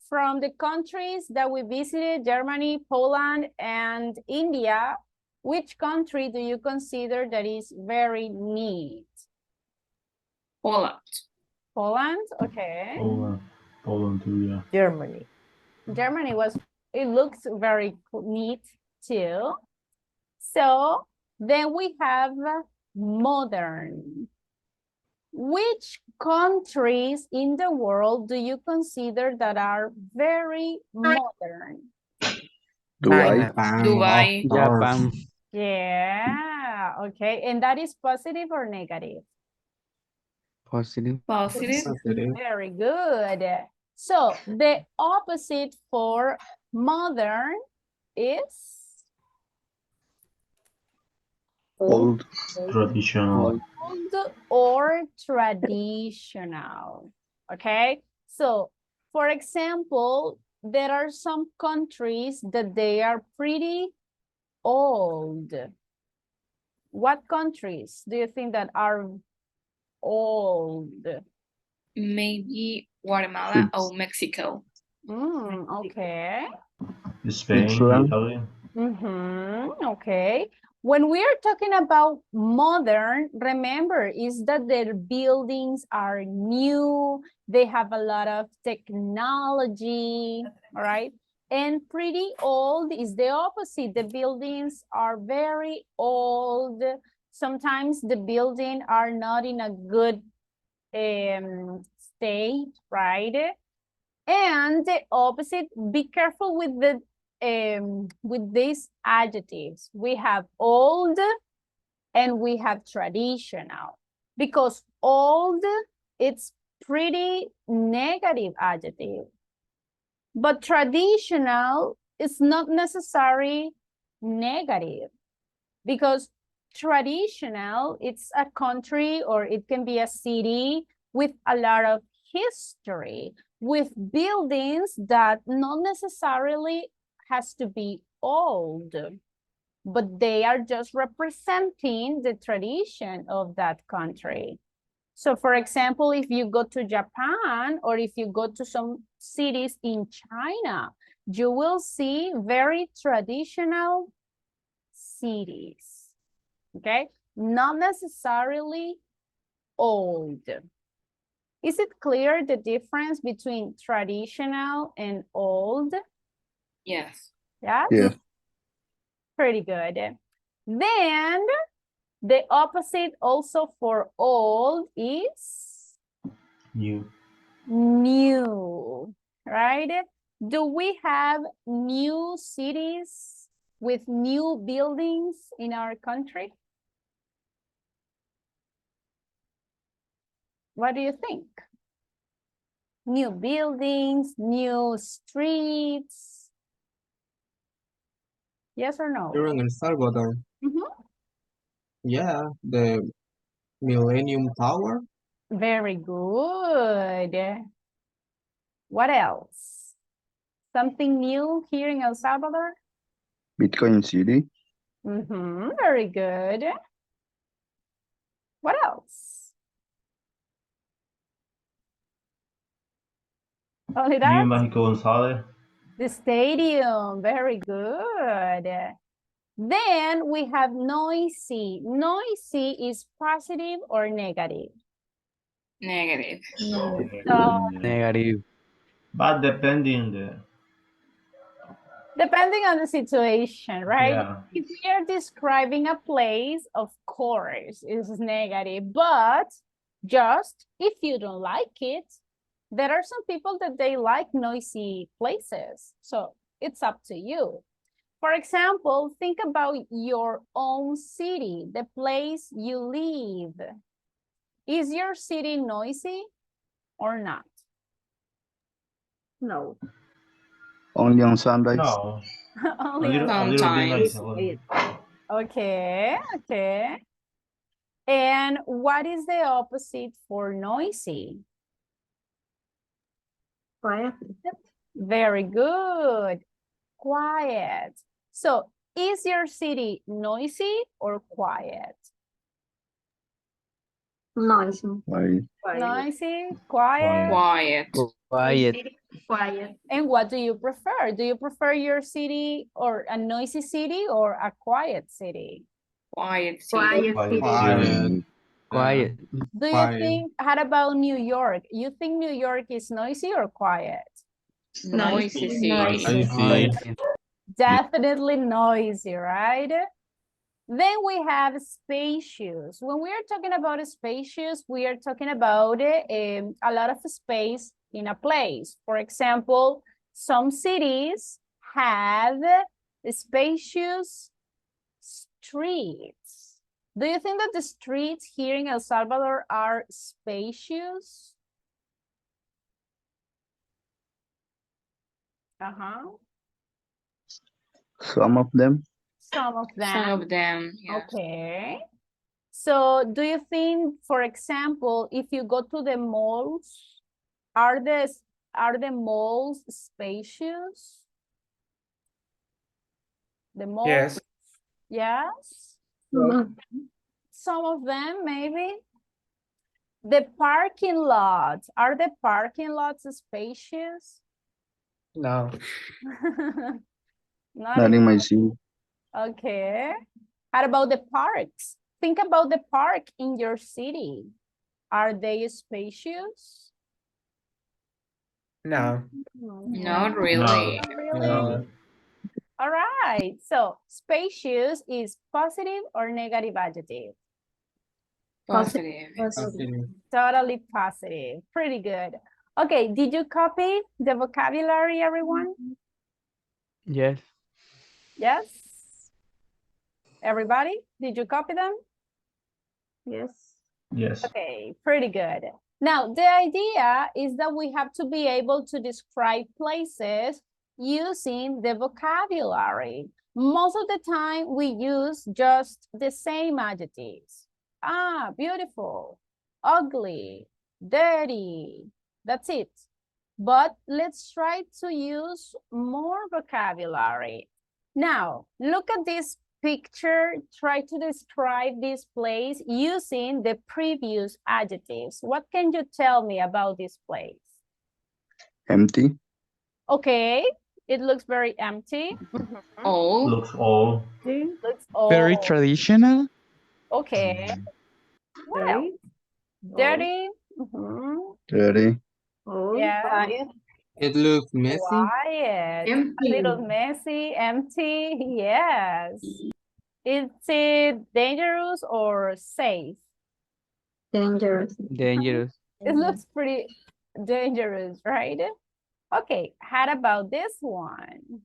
[SPEAKER 1] from the countries that we visited, Germany, Poland, and India, which country do you consider that is very neat?
[SPEAKER 6] Poland.
[SPEAKER 1] Poland, okay.
[SPEAKER 11] Poland too, yeah.
[SPEAKER 9] Germany.
[SPEAKER 1] Germany it looks very neat too. So then we have modern. Which countries in the world do you consider that are very modern?
[SPEAKER 12] Dubai.
[SPEAKER 6] Dubai.
[SPEAKER 12] Japan.
[SPEAKER 1] Yeah, okay. And that is positive or negative?
[SPEAKER 12] Positive.
[SPEAKER 6] Positive.
[SPEAKER 1] Very good. So the opposite for modern is
[SPEAKER 12] Old.
[SPEAKER 11] Traditional.
[SPEAKER 1] old or traditional. Okay, so for example, there are some countries that they are pretty old. What countries do you think that are old?
[SPEAKER 6] Maybe Guatemala or Mexico.
[SPEAKER 1] Okay.
[SPEAKER 11] Spain,
[SPEAKER 12] Israel.
[SPEAKER 11] Italy.
[SPEAKER 1] Okay. When we are talking about modern, remember, is that their buildings are new, they have a lot of technology, all right? And pretty old is the opposite. The buildings are very old. Sometimes the buildings are not in a good state, right? And the opposite, be careful with these adjectives. We have old and we have traditional, because old, it's pretty negative adjective, but traditional is not necessarily negative, because traditional, it's a country or it can be a city with a lot of history, with buildings that not necessarily has to be old, but they are just representing the tradition of that country. So for example, if you go to Japan or if you go to some cities in China, you will see very traditional cities, okay? Not necessarily old. Is it clear the difference between traditional and old?
[SPEAKER 6] Yes.
[SPEAKER 1] Yeah?
[SPEAKER 12] Yes.
[SPEAKER 1] Pretty good. Then the opposite also for old is
[SPEAKER 11] New.
[SPEAKER 1] new, right? Do we have new cities with new buildings in our country? What do you think? New buildings, new streets? Yes or no?
[SPEAKER 8] Here in El Salvador,
[SPEAKER 1] Mhm.
[SPEAKER 8] yeah, the Millennium Tower.
[SPEAKER 1] Very good. What else? Something new here in El Salvador?
[SPEAKER 12] Bitcoin City.
[SPEAKER 1] Very good. What else? Only
[SPEAKER 11] New
[SPEAKER 1] that?
[SPEAKER 11] Mexico Gonzalez.
[SPEAKER 1] The stadium, very good. Then we have noisy. Noisy is positive or negative?
[SPEAKER 6] Negative.
[SPEAKER 1] So,
[SPEAKER 12] Negative.
[SPEAKER 11] But depending
[SPEAKER 1] depending on the situation, right?
[SPEAKER 11] yeah.
[SPEAKER 1] If we are describing a place, of course, it's negative, but just if you don't like it, there are some people that they like noisy places. So it's up to you. For example, think about your own city, the place you live. Is your city noisy or not?
[SPEAKER 3] No.
[SPEAKER 12] Only on Sundays.
[SPEAKER 11] No.
[SPEAKER 1] Only
[SPEAKER 11] A little bit nice.
[SPEAKER 6] Sometimes.
[SPEAKER 1] Okay, okay. And what is the opposite for noisy?
[SPEAKER 10] Quiet.
[SPEAKER 1] Very good. Quiet. So, is your city noisy or quiet?
[SPEAKER 10] Noisy.
[SPEAKER 12] Quiet.
[SPEAKER 1] Noisy, quiet.
[SPEAKER 6] Quiet.
[SPEAKER 12] Quiet.
[SPEAKER 10] Quiet.
[SPEAKER 1] And what do you prefer? Do you prefer your city or a noisy city or a quiet city?
[SPEAKER 6] Quiet.
[SPEAKER 10] Quiet.
[SPEAKER 8] Quiet.
[SPEAKER 12] Quiet.
[SPEAKER 1] Do you
[SPEAKER 8] Quiet.
[SPEAKER 1] think, how about New York? You think New York is noisy or quiet?
[SPEAKER 6] Noisy city.
[SPEAKER 8] Noisy.
[SPEAKER 1] Definitely noisy, right? Then we have spacious. When we are talking about spacious, we are talking about a lot of space in a place. For example, some cities have spacious streets. Do you think that the streets here in El Salvador are spacious?
[SPEAKER 12] Some of them.
[SPEAKER 1] Some of them.
[SPEAKER 6] Some of them. Yes.
[SPEAKER 1] Okay. So do you think, for example, if you go to the malls, are the Are the malls spacious? The malls?
[SPEAKER 7] Yes.
[SPEAKER 1] Yes.
[SPEAKER 10] No.
[SPEAKER 1] Some of them, maybe. The parking lots. Are the parking lots spacious?
[SPEAKER 7] No.
[SPEAKER 12] Not in my city.
[SPEAKER 1] Okay. How about the parks? Think about the park in your city. Are they spacious?
[SPEAKER 7] No.
[SPEAKER 6] Not really.
[SPEAKER 11] No.
[SPEAKER 1] All right. So spacious is positive or negative adjective?
[SPEAKER 6] Positive.
[SPEAKER 8] Positive.
[SPEAKER 1] Totally positive. Pretty good. Okay. Did you copy the vocabulary, everyone?
[SPEAKER 12] Yes.
[SPEAKER 1] Yes. Everybody, did you copy them?
[SPEAKER 3] Yes.
[SPEAKER 11] Yes.
[SPEAKER 1] Okay, pretty good. Now, the idea is that we have to be able to describe places using the vocabulary. Most of the time, we use just the same adjectives. Ah, beautiful, ugly, dirty. That's it. But let's try to use more vocabulary. Now, look at this picture. Try to describe this place using the previous adjectives. What can you tell me about this place?
[SPEAKER 12] Empty.
[SPEAKER 1] Okay, it looks very empty.
[SPEAKER 6] Old.
[SPEAKER 11] Looks old.
[SPEAKER 1] Looks
[SPEAKER 12] Very
[SPEAKER 1] old.
[SPEAKER 12] traditional.
[SPEAKER 1] Okay. Well,
[SPEAKER 3] Right?
[SPEAKER 1] dirty.
[SPEAKER 12] Dirty.
[SPEAKER 3] Oh,
[SPEAKER 1] Yeah.
[SPEAKER 8] It looks messy.
[SPEAKER 1] Quiet.
[SPEAKER 5] Empty.
[SPEAKER 1] A little messy, empty. Yes. Is it dangerous or safe?
[SPEAKER 10] Dangerous.
[SPEAKER 12] Dangerous.
[SPEAKER 1] It looks pretty dangerous, right? Okay, how about this one?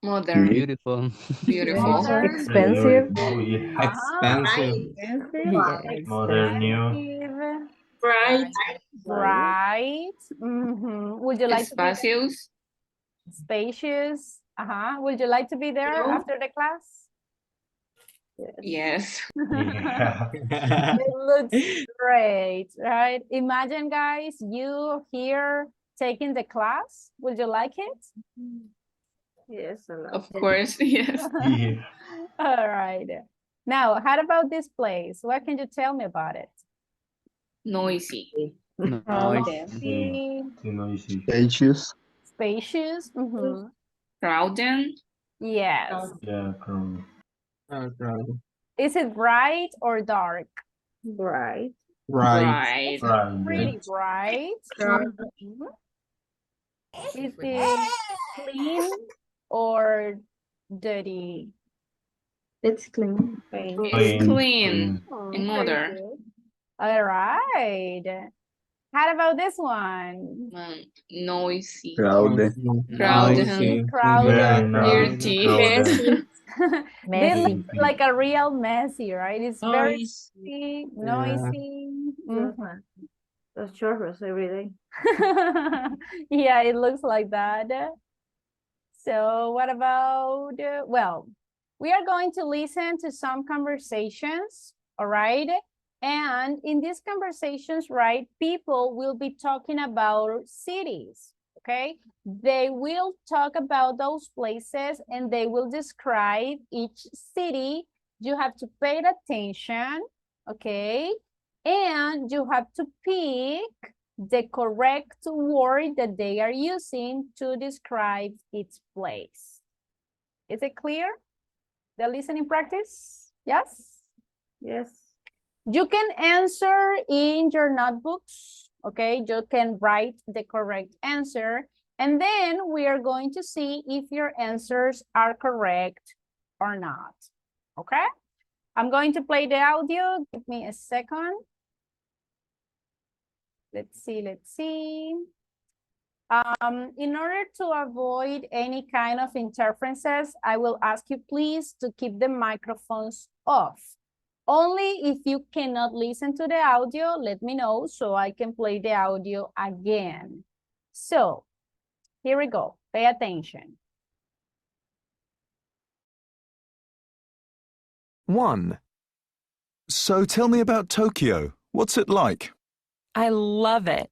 [SPEAKER 6] Modern.
[SPEAKER 12] Beautiful.
[SPEAKER 6] Beautiful.
[SPEAKER 1] Modern.
[SPEAKER 9] Expensive.
[SPEAKER 11] Oh, yeah.
[SPEAKER 8] Expensive.
[SPEAKER 9] Yes.
[SPEAKER 11] Modern, new.
[SPEAKER 1] Expensive,
[SPEAKER 5] Bright.
[SPEAKER 1] bright. Would you like to be
[SPEAKER 6] Espacios.
[SPEAKER 1] spacious? Would you like to be there
[SPEAKER 5] No.
[SPEAKER 1] after the class?
[SPEAKER 6] Yes.
[SPEAKER 11] Yeah.
[SPEAKER 1] It looks great, right? Imagine, guys, you here taking the class. Would you like it?
[SPEAKER 3] yes, a lot.
[SPEAKER 6] Of course. Yes.
[SPEAKER 11] Yeah.
[SPEAKER 1] All right. Now, how about this place? What can you tell me about it?
[SPEAKER 6] Noisy.
[SPEAKER 12] Noise.
[SPEAKER 1] Noisy,
[SPEAKER 11] Too noisy.
[SPEAKER 12] Spacious.
[SPEAKER 1] spacious.
[SPEAKER 6] Crowded.
[SPEAKER 1] Yes.
[SPEAKER 11] Yeah, crowd.
[SPEAKER 8] Crowded.
[SPEAKER 1] Is it bright or dark?
[SPEAKER 3] Bright.
[SPEAKER 8] Right.
[SPEAKER 6] Bright.
[SPEAKER 11] Right.
[SPEAKER 1] Pretty bright.
[SPEAKER 10] Dark.
[SPEAKER 1] Mhm. Is it clean or dirty?
[SPEAKER 10] It's clean.
[SPEAKER 6] It's clean.
[SPEAKER 1] Oh,
[SPEAKER 6] And
[SPEAKER 1] pretty
[SPEAKER 6] modern.
[SPEAKER 1] good. All right. How about this one?
[SPEAKER 6] Noisy.
[SPEAKER 12] Crowded.
[SPEAKER 6] Crowded.
[SPEAKER 8] Noisy.
[SPEAKER 1] Crowded.
[SPEAKER 11] Very nice.
[SPEAKER 6] Dirty.
[SPEAKER 11] Crowded.
[SPEAKER 1] This
[SPEAKER 9] Messy.
[SPEAKER 1] looks like a real messy, right? It's very
[SPEAKER 5] Noisy.
[SPEAKER 1] noisy. Mhm.
[SPEAKER 3] Those churros every day.
[SPEAKER 1] Yeah, it looks like that. So what about, well, we are going to listen to some conversations, all right? And in these conversations, right, people will be talking about cities, okay? They will talk about those places and they will describe each city. You have to pay attention, okay? And you have to pick the correct word that they are using to describe its place. Is it clear? The listening practice? Yes?
[SPEAKER 3] Yes.
[SPEAKER 1] You can answer in your notebooks, okay? You can write the correct answer, and then we are going to see if your answers are correct or not, okay? I'm going to play the audio. Give me a second. Let's see. In order to avoid any kind of interferences, I will ask you please to keep the microphones off. Only if you cannot listen to the audio, let me know so I can play the audio again. So, here we go. Pay attention.
[SPEAKER 13] 1. So tell me about Tokyo. What's it like?
[SPEAKER 14] I love it.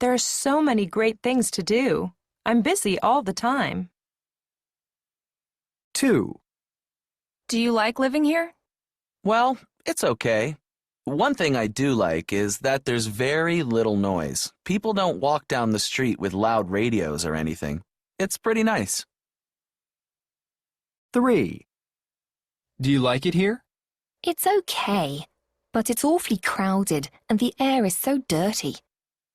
[SPEAKER 13] There are so many great things to do. I'm busy all the time.
[SPEAKER 14] 2.
[SPEAKER 13] Do you like living here?
[SPEAKER 14] Well, it's okay. One thing I do like is that there's very little noise. People don't walk down the street with loud radios or anything. It's pretty nice. 3.
[SPEAKER 7] Do you like it here?
[SPEAKER 13] It's okay, but it's awfully crowded and the air is so dirty.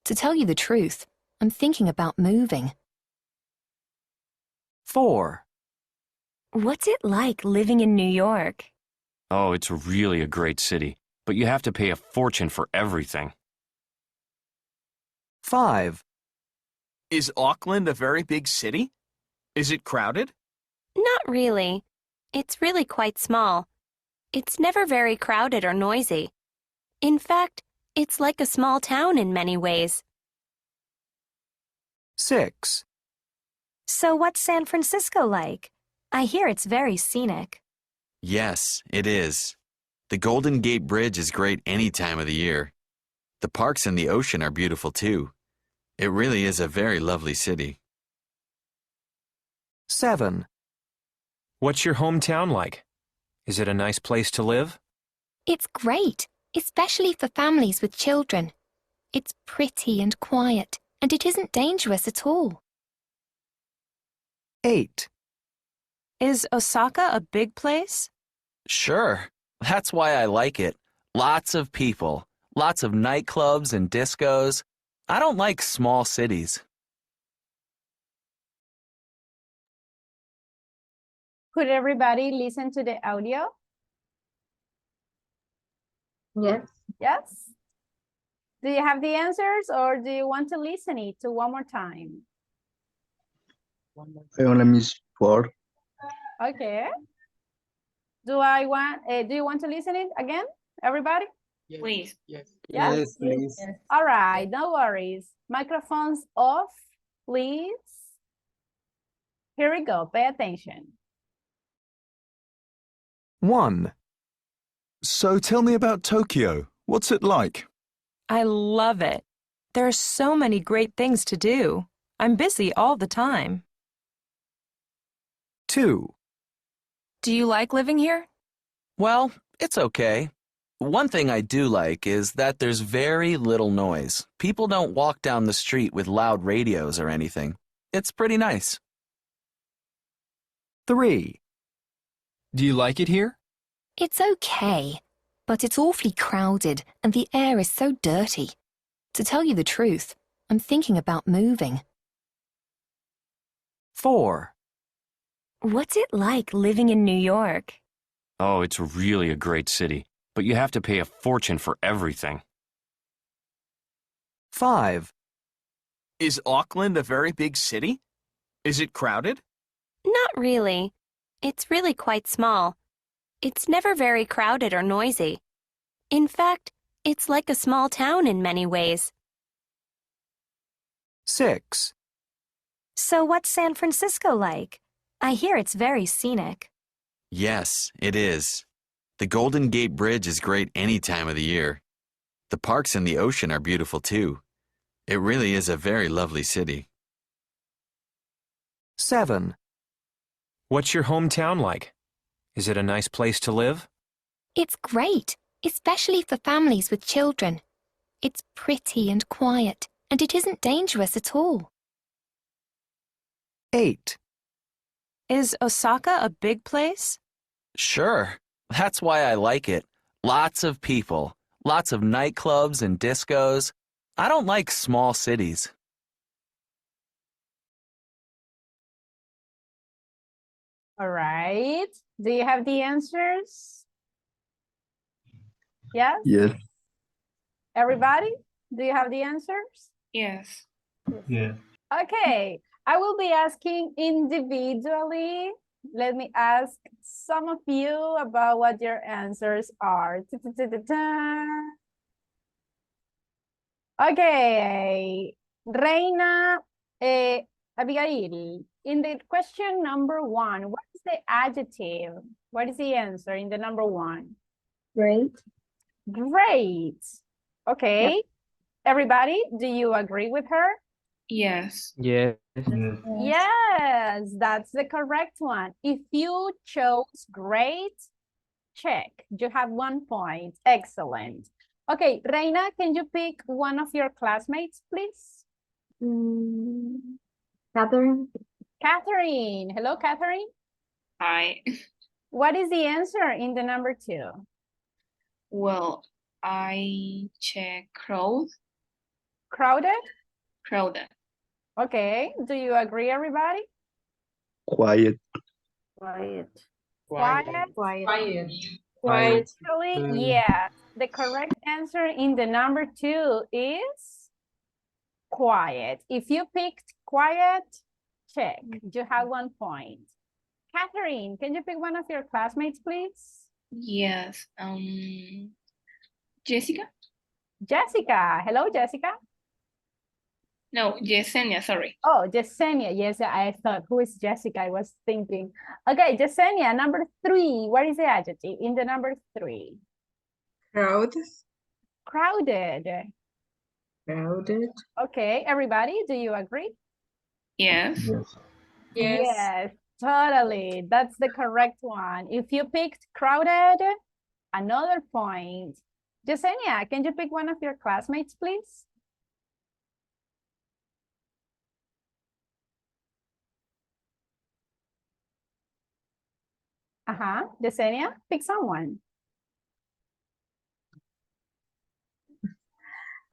[SPEAKER 13] To tell you the truth, I'm thinking about moving.
[SPEAKER 14] 4.
[SPEAKER 13] What's it like living in New York?
[SPEAKER 15] Oh, it's really a great city, but you have to pay a fortune for everything.
[SPEAKER 14] 5. Is Auckland a very big city? Is it crowded?
[SPEAKER 13] Not really. It's really quite small. It's never very crowded or noisy. In fact, it's like a small town in many ways.
[SPEAKER 14] 6.
[SPEAKER 13] So what's San Francisco like? I hear it's very scenic.
[SPEAKER 14] Yes, it is. The Golden Gate Bridge is great any time of the year. The parks and the ocean are beautiful too. It really is a very lovely city. 7.
[SPEAKER 7] What's your hometown like? Is it a nice place to live?
[SPEAKER 13] It's great, especially for families with children. It's pretty and quiet, and it isn't dangerous at all.
[SPEAKER 14] 8.
[SPEAKER 13] Is Osaka a big place?
[SPEAKER 14] Sure. That's why I like it. Lots of people, lots of nightclubs and discos. I don't like small cities.
[SPEAKER 1] Could everybody listen to the audio?
[SPEAKER 10] Yes.
[SPEAKER 1] Yes? Do you have the answers or do you want to listen it to one more time?
[SPEAKER 12] I only miss 4.
[SPEAKER 1] Okay. Do you want to listen it again, everybody?
[SPEAKER 6] Please.
[SPEAKER 8] Yes.
[SPEAKER 1] Yes?
[SPEAKER 8] Yes, please.
[SPEAKER 1] All right, no worries. Microphones off, please. Here we go, pay attention.
[SPEAKER 14] 1.
[SPEAKER 16] So tell me about Tokyo. What's it like?
[SPEAKER 13] I love it. There are so many great things to do. I'm busy all the time.
[SPEAKER 14] 2.
[SPEAKER 13] Do you like living here?
[SPEAKER 14] Well, it's okay. One thing I do like is that there's very little noise. People don't walk down the street with loud radios or anything. It's pretty nice. 3.
[SPEAKER 7] Do you like it here?
[SPEAKER 13] It's okay, but it's awfully crowded and the air is so dirty. To tell you the truth, I'm thinking about moving.
[SPEAKER 14] 4.
[SPEAKER 13] What's it like living in New York?
[SPEAKER 15] Oh, it's really a great city, but you have to pay a fortune for everything.
[SPEAKER 14] 5. Is Auckland a very big city? Is it crowded?
[SPEAKER 13] Not really. It's really quite small. It's never very crowded or noisy. In fact, it's like a small town in many ways.
[SPEAKER 14] 6.
[SPEAKER 13] So what's San Francisco like? I hear it's very scenic.
[SPEAKER 14] Yes, it is. The Golden Gate Bridge is great any time of the year. The parks and the ocean are beautiful too. It really is a very lovely city. 7.
[SPEAKER 7] What's your hometown like? Is it a nice place to live?
[SPEAKER 13] It's great, especially for families with children. It's pretty and quiet, and it isn't dangerous at all.
[SPEAKER 14] 8.
[SPEAKER 13] Is Osaka a big place?
[SPEAKER 14] Sure. That's why I like it. Lots of people, lots of nightclubs and discos. I don't like small cities.
[SPEAKER 1] All right. Do you have the answers? Yes?
[SPEAKER 12] Yes.
[SPEAKER 1] Everybody? Do you have the answers?
[SPEAKER 6] Yes.
[SPEAKER 11] Yeah.
[SPEAKER 1] Okay. I will be asking individually. Let me ask some of you about what your answers are. Okay. Reina Abigail, in the question number 1, what is the adjective? What is the answer in the number 1?
[SPEAKER 10] Great.
[SPEAKER 1] Great. Okay.
[SPEAKER 10] Yep.
[SPEAKER 1] Everybody, do you agree with her?
[SPEAKER 6] Yes.
[SPEAKER 12] Yes.
[SPEAKER 11] Yes.
[SPEAKER 1] Yes, that's the correct one. If you chose great, check. You have 1 point. Excellent. Okay, Reina, can you pick one of your classmates, please?
[SPEAKER 10] Catherine.
[SPEAKER 1] Catherine. Hello, Catherine.
[SPEAKER 6] Hi.
[SPEAKER 1] What is the answer in the number 2?
[SPEAKER 6] Well, I check crowd.
[SPEAKER 1] Crowded?
[SPEAKER 6] Crowded.
[SPEAKER 1] Okay. Do you agree, everybody?
[SPEAKER 12] Quiet.
[SPEAKER 3] Quiet.
[SPEAKER 1] Quiet?
[SPEAKER 5] Quiet.
[SPEAKER 8] Quiet.
[SPEAKER 1] Actually, yeah. The correct answer in the number 2 is quiet. If you picked quiet, check. You have 1 point. Catherine, can you pick one of your classmates, please?
[SPEAKER 6] Yes. Jessica?
[SPEAKER 1] Jessica. Hello, Jessica.
[SPEAKER 6] No, Yesenia, sorry.
[SPEAKER 1] Oh, Yesenia. Yes, I thought, who is Jessica? I was thinking. Okay, Yesenia, number 3. What is the adjective in the number 3?
[SPEAKER 5] Crowd.
[SPEAKER 1] Crowded.
[SPEAKER 5] Crowded.
[SPEAKER 1] Okay, everybody, do you agree?
[SPEAKER 6] Yes.
[SPEAKER 11] Yes.
[SPEAKER 1] Yes, totally. That's the correct one. If you picked crowded, another point. Yesenia, can you pick one of your classmates, please? Yesenia, pick someone.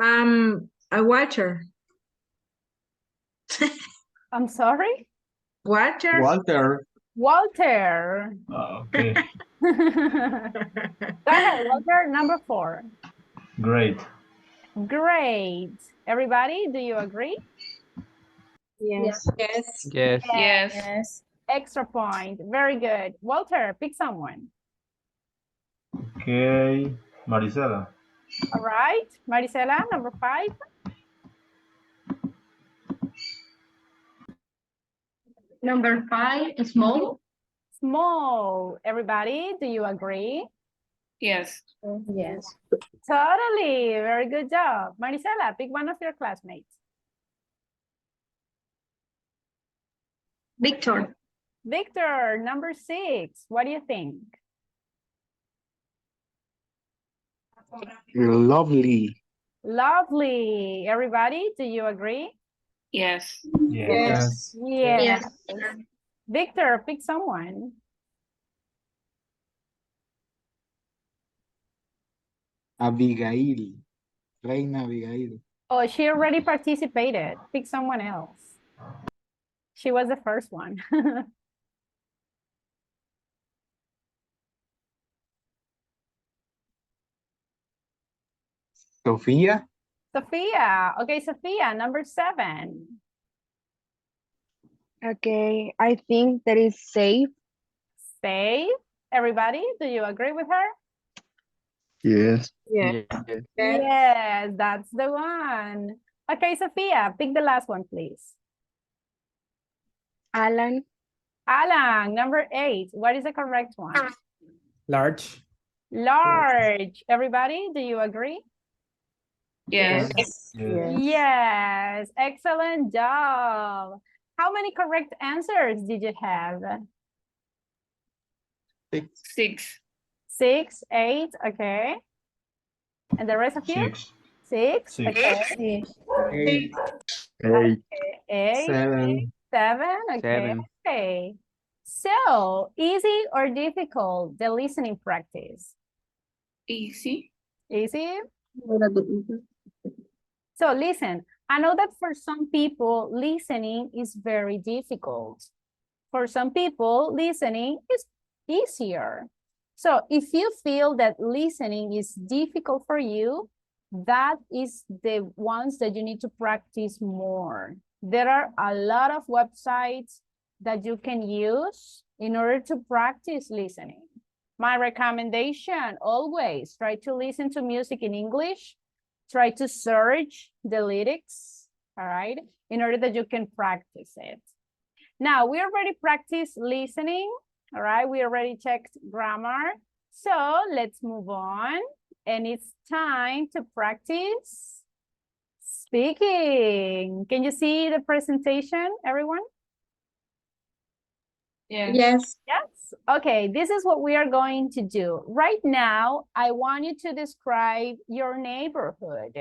[SPEAKER 5] A watcher.
[SPEAKER 1] I'm sorry?
[SPEAKER 5] Watcher.
[SPEAKER 8] Walter.
[SPEAKER 1] Walter.
[SPEAKER 11] Okay.
[SPEAKER 1] Go ahead, Walter, number 4.
[SPEAKER 11] Great.
[SPEAKER 1] Great. Everybody, do you agree?
[SPEAKER 5] Yes.
[SPEAKER 3] Yes.
[SPEAKER 12] Yes.
[SPEAKER 6] Yes.
[SPEAKER 1] Extra point. Very good. Walter, pick someone.
[SPEAKER 11] Okay. Marisela.
[SPEAKER 1] All right. Marisela, number 5.
[SPEAKER 10] Number 5, small.
[SPEAKER 1] Small. Everybody, do you agree?
[SPEAKER 6] Yes.
[SPEAKER 3] Yes.
[SPEAKER 1] Totally. Very good job. Marisela, pick one of your classmates.
[SPEAKER 10] Victor.
[SPEAKER 1] Victor, number 6. What do you think?
[SPEAKER 12] Lovely.
[SPEAKER 1] Lovely. Everybody, do you agree?
[SPEAKER 6] Yes.
[SPEAKER 11] Yes.
[SPEAKER 1] Yes. Victor, pick someone.
[SPEAKER 8] Abigail. Reina Abigail.
[SPEAKER 1] Oh, she already participated. Pick someone else. She was the first one.
[SPEAKER 8] Sofía.
[SPEAKER 1] Sophia. Okay, Sophia, number 7.
[SPEAKER 10] Okay, I think that is safe.
[SPEAKER 1] Safe. Everybody, do you agree with her?
[SPEAKER 12] Yes.
[SPEAKER 3] Yes.
[SPEAKER 12] Yes.
[SPEAKER 1] Yes, that's the one. Okay, Sophia, pick the last one, please.
[SPEAKER 10] Alan.
[SPEAKER 1] Alan, number 8. What is the correct one?
[SPEAKER 8] Large.
[SPEAKER 1] Large. Everybody, do you agree?
[SPEAKER 6] Yes.
[SPEAKER 1] Yes. Excellent job. How many correct answers did you have?
[SPEAKER 6] 6.
[SPEAKER 1] 6, 8, okay. And the rest of you?
[SPEAKER 11] 6.
[SPEAKER 1] 6, okay.
[SPEAKER 8] 8.
[SPEAKER 12] 8.
[SPEAKER 1] 8,
[SPEAKER 8] 7.
[SPEAKER 1] 7, okay.
[SPEAKER 12] 7.
[SPEAKER 1] Okay. So, easy or difficult, the listening practice?
[SPEAKER 6] Easy.
[SPEAKER 1] Easy? So listen, I know that for some people, listening is very difficult. For some people, listening is easier. So if you feel that listening is difficult for you, that is the ones that you need to practice more. There are a lot of websites that you can use in order to practice listening. My recommendation, always try to listen to music in English. Try to search the lyrics, all right, in order that you can practice it. Now, we already practiced listening, all right? We already checked grammar. So let's move on. And it's time to practice speaking. Can you see the presentation, everyone?
[SPEAKER 5] Yes.
[SPEAKER 1] Yes. Okay, this is what we are going to do. Right now, I want you to describe your neighborhood,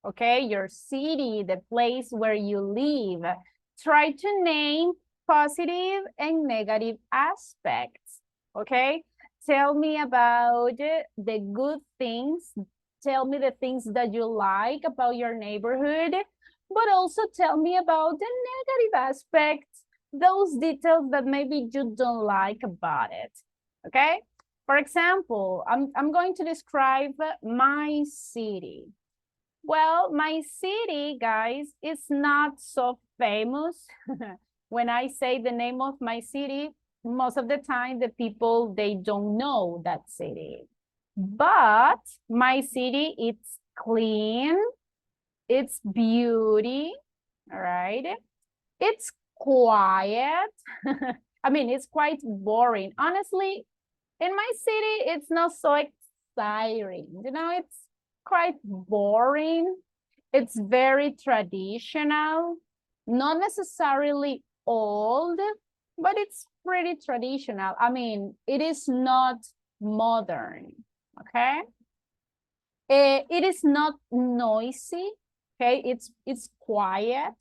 [SPEAKER 1] okay? Your city, the place where you live. Try to name positive and negative aspects, okay? Tell me about the good things. Tell me the things that you like about your neighborhood, but also tell me about the negative aspects, those details that maybe you don't like about it, okay? For example, I'm going to describe my city. Well, my city, guys, is not so famous. When I say the name of my city, most of the time the people, they don't know that city. But my city, it's clean, it's beauty, all right? It's quiet. I mean, it's quite boring. Honestly, in my city, it's not so exciting. You know, it's quite boring. It's very traditional, not necessarily old, but it's pretty traditional. I mean, it is not modern, okay? It is not noisy, okay? It's quiet.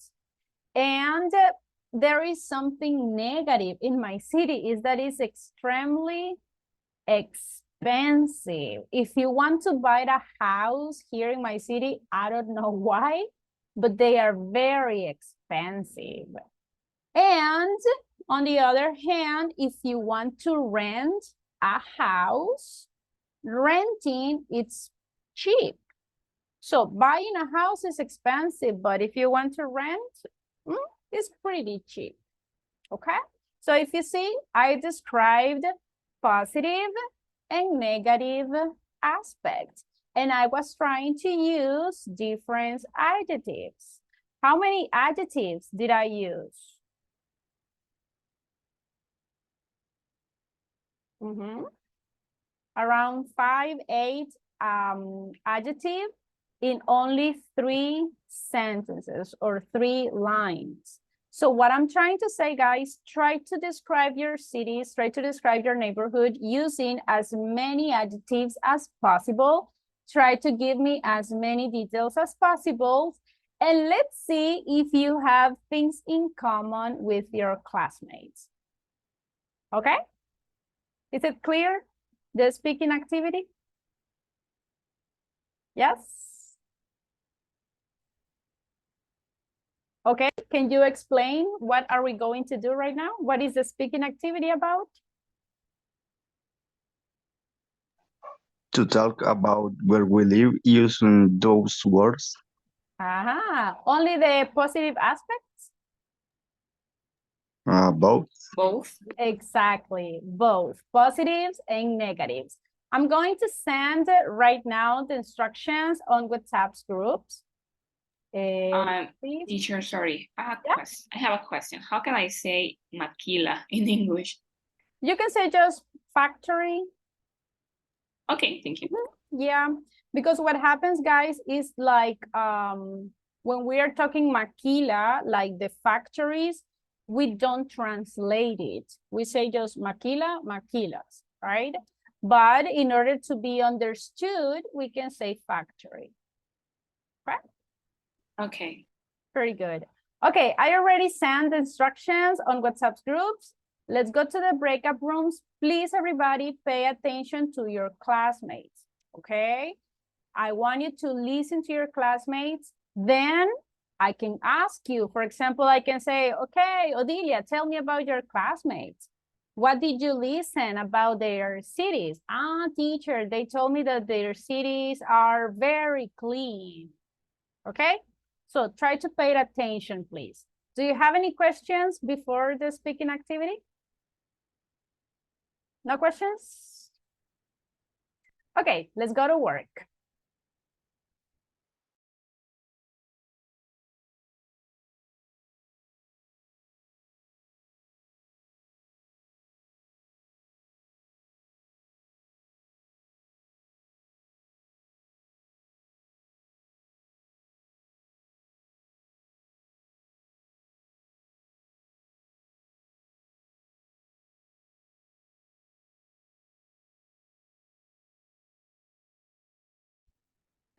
[SPEAKER 1] And there is something negative in my city is that it's extremely expensive. If you want to buy a house here in my city, I don't know why, but they are very expensive. And on the other hand, if you want to rent a house, renting, it's cheap. So buying a house is expensive, but if you want to rent, it's pretty cheap, okay? So if you see, I described positive and negative aspects, and I was trying to use different adjectives. How many adjectives did I use? Around 5, 8 adjectives in only 3 sentences or 3 lines. So what I'm trying to say, guys, try to describe your cities, try to describe your neighborhood using as many adjectives as possible. Try to give me as many details as possible. And let's see if you have things in common with your classmates. Okay? Is it clear, the speaking activity? Yes? Okay, can you explain what are we going to do right now? What is the speaking activity about?
[SPEAKER 12] To talk about where we live using those words.
[SPEAKER 1] Only the positive aspects?
[SPEAKER 12] Both.
[SPEAKER 6] Both.
[SPEAKER 1] Exactly, both positives and negatives. I'm going to send right now the instructions on WhatsApp's groups.
[SPEAKER 6] Teacher, sorry, I have a question. How can I say maquila in English?
[SPEAKER 1] You can say just factory.
[SPEAKER 6] Okay, thank you.
[SPEAKER 1] Yeah, because what happens, guys, is like when we are talking maquila, like the factories, we don't translate it. We say just maquila, maquilas, right? But in order to be understood, we can say factory. Right?
[SPEAKER 6] Okay.
[SPEAKER 1] Very good. Okay, I already sent the instructions on WhatsApp groups. Let's go to the breakout rooms. Please, everybody, pay attention to your classmates, okay? I want you to listen to your classmates. Then I can ask you, for example, I can say, okay, Odilia, tell me about your classmates. What did you listen about their cities? Teacher, they told me that their cities are very clean, okay? So try to pay attention, please. Do you have any questions before the speaking activity? No questions? Okay, let's go to work.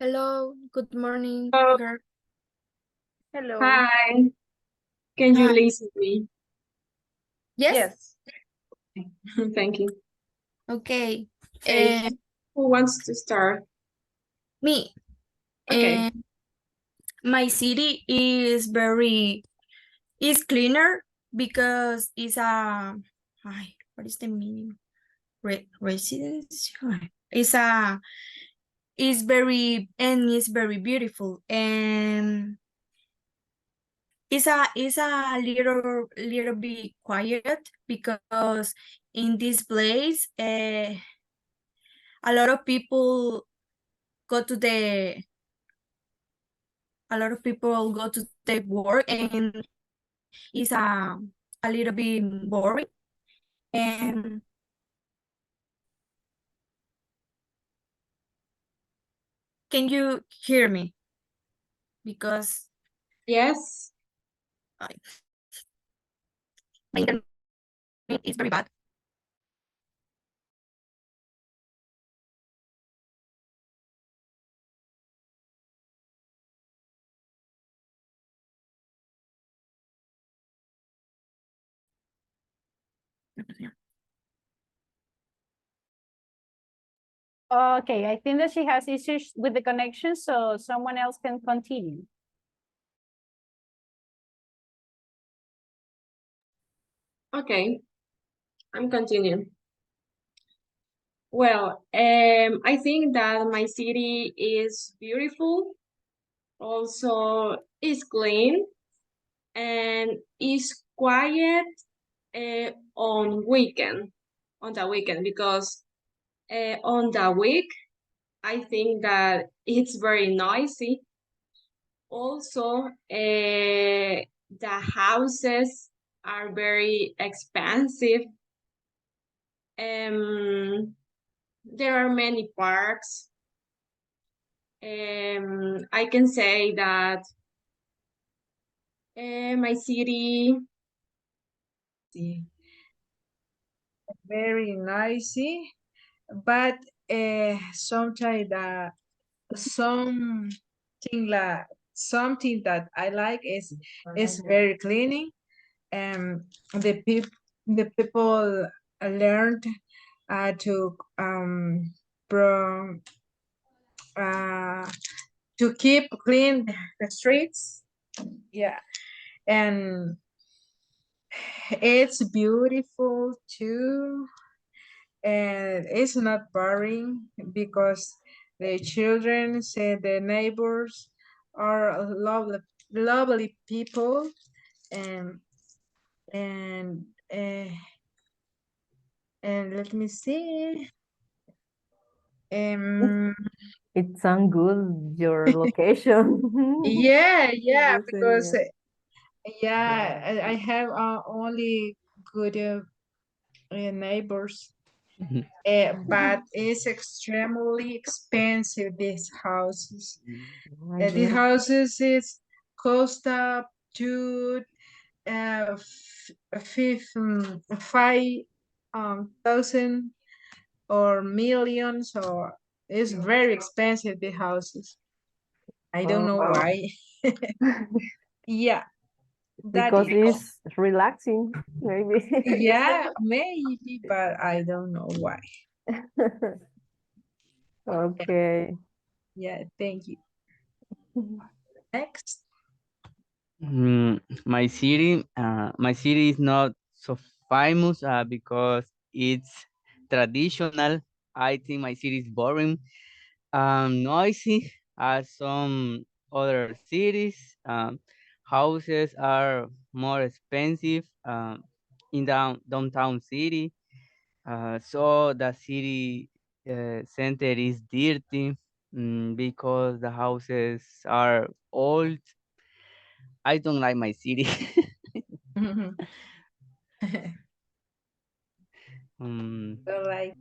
[SPEAKER 10] Hello, good morning,
[SPEAKER 5] Hello.
[SPEAKER 10] girl.
[SPEAKER 3] Hello.
[SPEAKER 5] Hi. Can you
[SPEAKER 10] Hi.
[SPEAKER 5] listen to me?
[SPEAKER 10] Yes?
[SPEAKER 5] Thank you.
[SPEAKER 10] Okay.
[SPEAKER 5] Okay. Who wants to start?
[SPEAKER 10] Me.
[SPEAKER 5] Okay.
[SPEAKER 10] My city is cleaner because it's a, what is the meaning? Residence? It's very beautiful, and it's a little bit quiet because in this place, a lot of people go to the work, and it's a little bit boring. And can you hear me? Because
[SPEAKER 5] Yes.
[SPEAKER 10] my internet is very bad.
[SPEAKER 1] Okay, I think that she has issues with the connection, so someone else can continue.
[SPEAKER 5] Okay. I'm continuing. Well, I think that my city is beautiful. Also, is clean and is quiet on the weekend, because on the week I think that it's very noisy. Also, the houses are very expensive. There are many parks. I can say that my city
[SPEAKER 17] very noisy, but sometimes something that I like is very cleaning. The people learned to to keep clean the streets. Yeah, and it's beautiful too, and it's not boring because the children and the neighbors are lovely people, and and uh, and let me see.
[SPEAKER 9] It sounds good, your location.
[SPEAKER 17] Yeah,
[SPEAKER 9] Yes,
[SPEAKER 17] because
[SPEAKER 9] yeah.
[SPEAKER 17] I have only good neighbors. But it's extremely expensive, these houses. These
[SPEAKER 9] Yes.
[SPEAKER 17] houses is cost up to 5,000 or millions, or it's very expensive, the houses. I don't know
[SPEAKER 9] Wow.
[SPEAKER 17] why. Yeah, that
[SPEAKER 9] Because
[SPEAKER 17] is.
[SPEAKER 9] it's relaxing, maybe.
[SPEAKER 17] Yeah, maybe, but I don't know why.
[SPEAKER 9] Okay.
[SPEAKER 17] Yeah, thank you. Next.
[SPEAKER 18] My city is not so famous because it's traditional. I think my city is boring, noisy as some other cities. Houses are more expensive in downtown city. So the city center is dirty because the houses are old. I don't like my city.
[SPEAKER 17] So like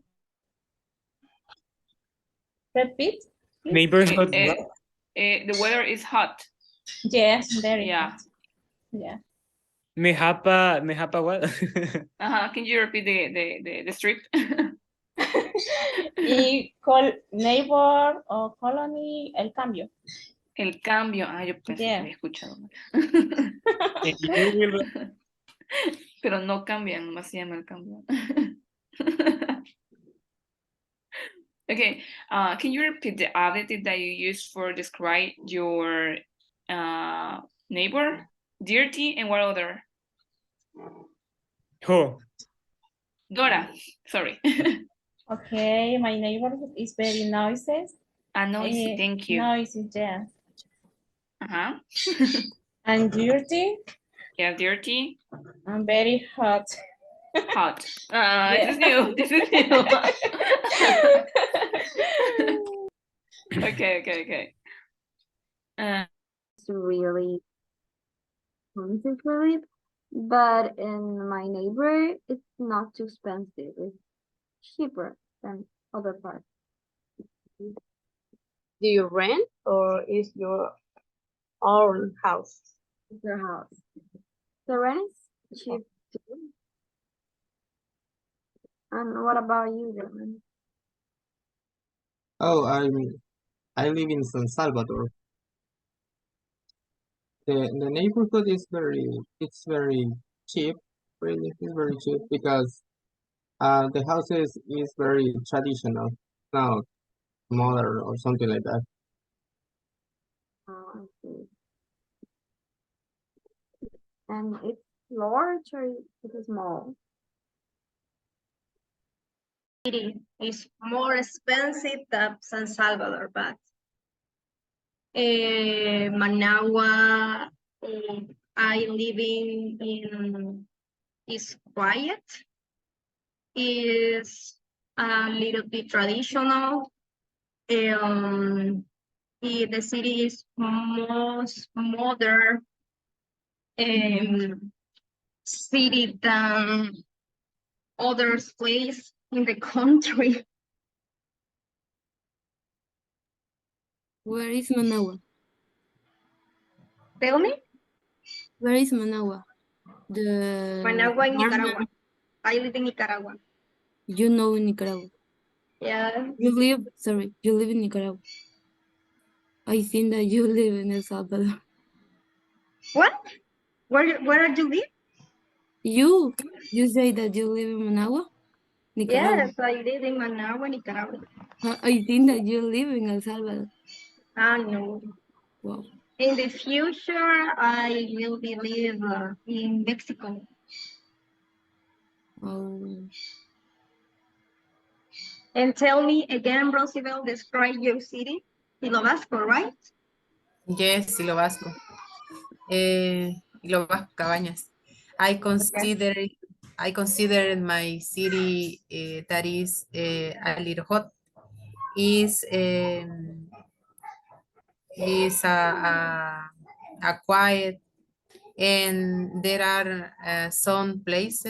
[SPEAKER 1] Repeat.
[SPEAKER 6] Neighborhood. The weather is hot.
[SPEAKER 1] Yes, very
[SPEAKER 6] Yeah.
[SPEAKER 1] hot. Yeah.
[SPEAKER 2] Mejapa what?
[SPEAKER 6] Can you repeat the strip?
[SPEAKER 2] Y neighbor o colony, el cambio.
[SPEAKER 6] El cambio. Ah, yo pensé que
[SPEAKER 2] Yeah.
[SPEAKER 6] había escuchado mal.
[SPEAKER 8] You will
[SPEAKER 6] Pero no cambian, nomás se llama el cambio. Okay, can you repeat the adjective that you use for describe your neighbor? Dirty and what other?
[SPEAKER 8] Who?
[SPEAKER 6] Dora, sorry.
[SPEAKER 2] Okay, my neighbor is very noisy.
[SPEAKER 6] Noisy, thank you.
[SPEAKER 2] Noisy, yeah.
[SPEAKER 6] Uh-huh.
[SPEAKER 2] And dirty
[SPEAKER 6] Yeah, dirty,
[SPEAKER 2] and very hot.
[SPEAKER 6] hot.
[SPEAKER 2] Yeah.
[SPEAKER 6] This is new. This is new. Okay.
[SPEAKER 3] It's really expensive for it, but in my neighbor, it's not too expensive. It's cheaper than other parts.
[SPEAKER 5] Do you rent or is your own house?
[SPEAKER 3] It's their house. The rent is cheap too. And what about you, German?
[SPEAKER 8] Oh, I live in San Salvador. The neighborhood is very cheap. Really, it's very cheap because the houses is very traditional, not modern or something like that.
[SPEAKER 3] Oh, I see. And it's large or it's small?
[SPEAKER 2] City is more expensive than San Salvador, but Managua, I living in is quiet, is a little bit traditional. The city is most modern city than other place in the country.
[SPEAKER 10] Where is Managua?
[SPEAKER 2] Tell me?
[SPEAKER 10] Where is Managua? The
[SPEAKER 2] Managua in
[SPEAKER 10] government-
[SPEAKER 2] Nicaragua. I live in Nicaragua.
[SPEAKER 10] You know Nicaragua.
[SPEAKER 2] Yeah.
[SPEAKER 10] You live in Nicaragua. I think that you live in El Salvador.
[SPEAKER 2] What? Where do you live?
[SPEAKER 10] You say that you live in Managua, Nicaragua.
[SPEAKER 2] Yes, I live in Managua, Nicaragua.
[SPEAKER 10] I think that you live in El Salvador.
[SPEAKER 2] No.
[SPEAKER 10] Wow.
[SPEAKER 2] In the future, I will be live in Mexico.
[SPEAKER 10] Oh.
[SPEAKER 2] And tell me again, Rosibel, describe your city. Hilo Vasco, right?
[SPEAKER 19] Yes, Hilo Vasco. Hilo Vasco, Cabañas. I consider my city that is a little hot. Is a quiet, and there are some place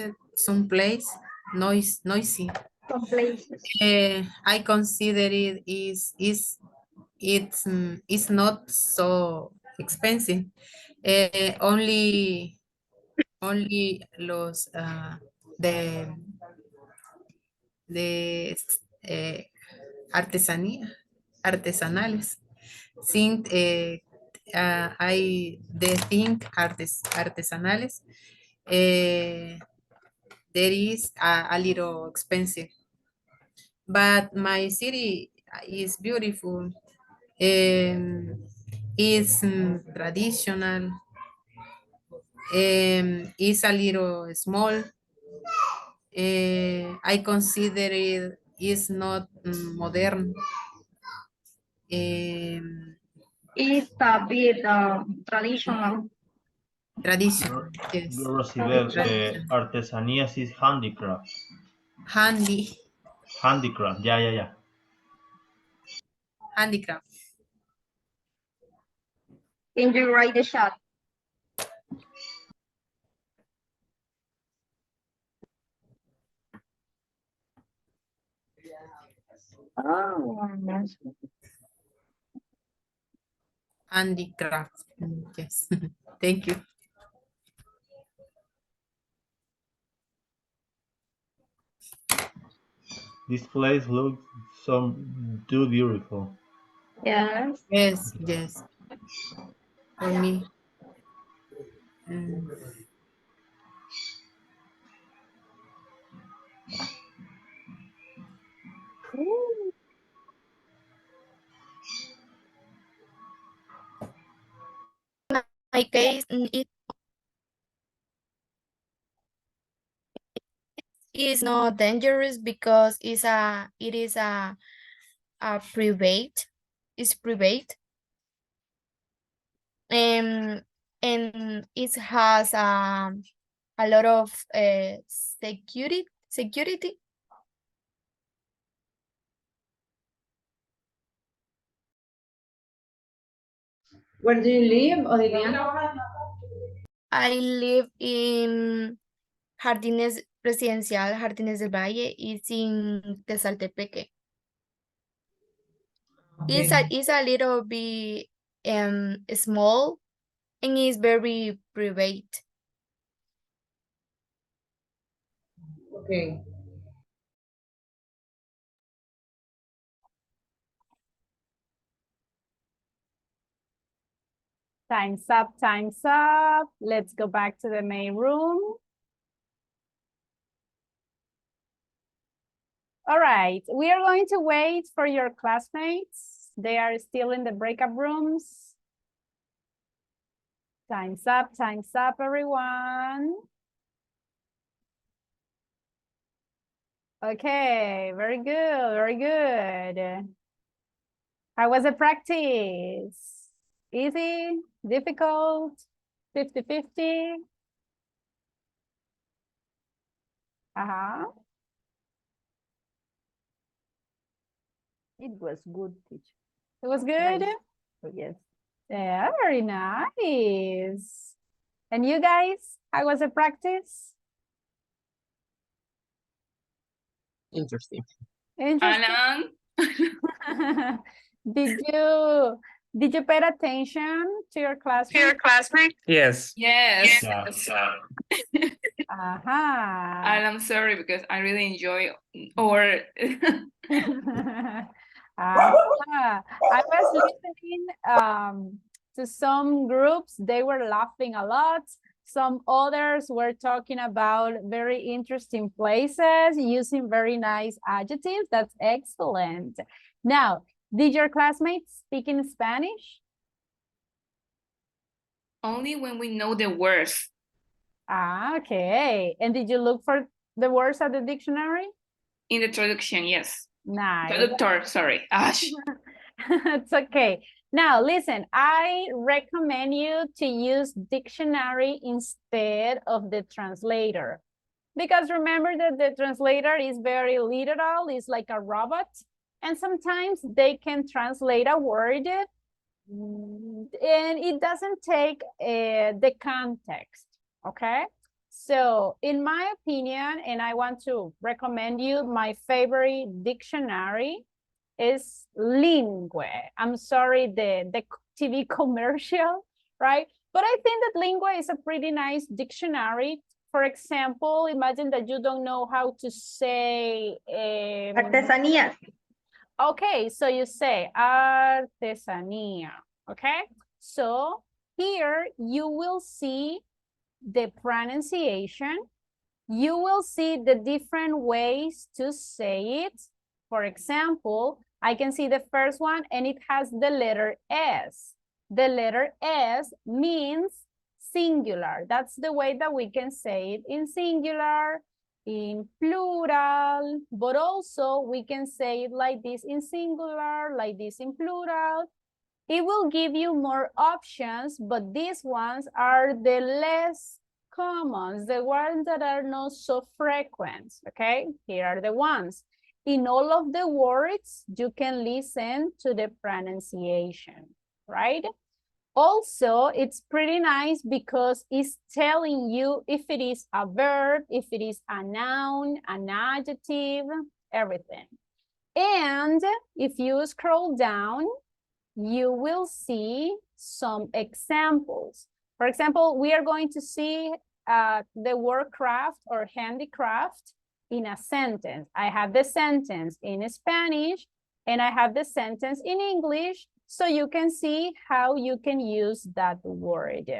[SPEAKER 19] noisy.
[SPEAKER 2] Some places.
[SPEAKER 19] I consider it's not so expensive. Only los de artesanales. Think I the think artesanales. There is a little expensive, but my city is beautiful. Is traditional. Is a little small. I consider it is not modern.
[SPEAKER 2] It's a bit traditional.
[SPEAKER 19] Traditional, yes.
[SPEAKER 11] Rosibel,
[SPEAKER 19] Traditional.
[SPEAKER 11] artesanías is handicraft. Handicraft, yeah.
[SPEAKER 19] Handicraft.
[SPEAKER 2] Can you write the shot? Oh, nice.
[SPEAKER 19] Handicraft, yes. Thank you.
[SPEAKER 11] This place looks so too beautiful.
[SPEAKER 2] Yes.
[SPEAKER 19] Yes, yes. For me.
[SPEAKER 10] My case, it is not dangerous because it is a private, it's private, and it has a lot of security.
[SPEAKER 5] Where do you live, Olivia?
[SPEAKER 10] I live in Jardines Residencial, Jardines del Valle. It's in Tesaltepeque. It's a little bit small and it's very private.
[SPEAKER 5] Okay.
[SPEAKER 1] Time's up, time's up. Let's go back to the main room. All right, we are going to wait for your classmates. They are still in the breakout rooms. Time's up, everyone. Okay, very good, very good. How was the practice? Easy, difficult, 50-50? Uh-huh.
[SPEAKER 9] It was good, teacher.
[SPEAKER 1] It was good?
[SPEAKER 9] Yes.
[SPEAKER 1] Yeah, very nice. And you guys, how was the practice?
[SPEAKER 8] Interesting.
[SPEAKER 1] Interesting.
[SPEAKER 6] Alan?
[SPEAKER 1] Did you pay attention to your classmate?
[SPEAKER 6] Yes. Yes.
[SPEAKER 1] Uh-huh.
[SPEAKER 6] And I'm sorry because I really enjoy or
[SPEAKER 1] I was listening to some groups, they were laughing a lot. Some others were talking about very interesting places, using very nice adjectives. That's excellent. Now, did your classmates speak in Spanish?
[SPEAKER 6] only when we know the words.
[SPEAKER 1] Ah, okay. And did you look for the words at the dictionary?
[SPEAKER 6] In the traduction, yes.
[SPEAKER 1] Nice.
[SPEAKER 6] Traductor, sorry. Ash.
[SPEAKER 1] It's okay. Now, listen, I recommend you to use dictionary instead of the translator. Because remember that the translator is very literal, it's like a robot. And sometimes they can translate a word and it doesn't take the context, okay? So in my opinion, and I want to recommend you my favorite dictionary is Lingua. I'm sorry, the TV commercial, right? But I think that Lingua is a pretty nice dictionary. For example, imagine that you don't know how to say
[SPEAKER 2] Artesanías.
[SPEAKER 1] Okay, so you say artesanía, okay? So here you will see the pronunciation. You will see the different ways to say it. For example, I can see the first one and it has the letter S. The letter S means singular. That's the way that we can say it in singular, in plural, but also we can say it like this in singular, like this in plural. It will give you more options, but these ones are the less common, the ones that are not so frequent, okay? Here are the ones. In all of the words, you can listen to the pronunciation, right? Also, it's pretty nice because it's telling you if it is a verb, if it is a noun, an adjective, everything. And if you scroll down, you will see some examples. For example, we are going to see the word craft or handicraft. in a sentence. I have the sentence in Spanish and I have the sentence in English, so you can see how you can use that word,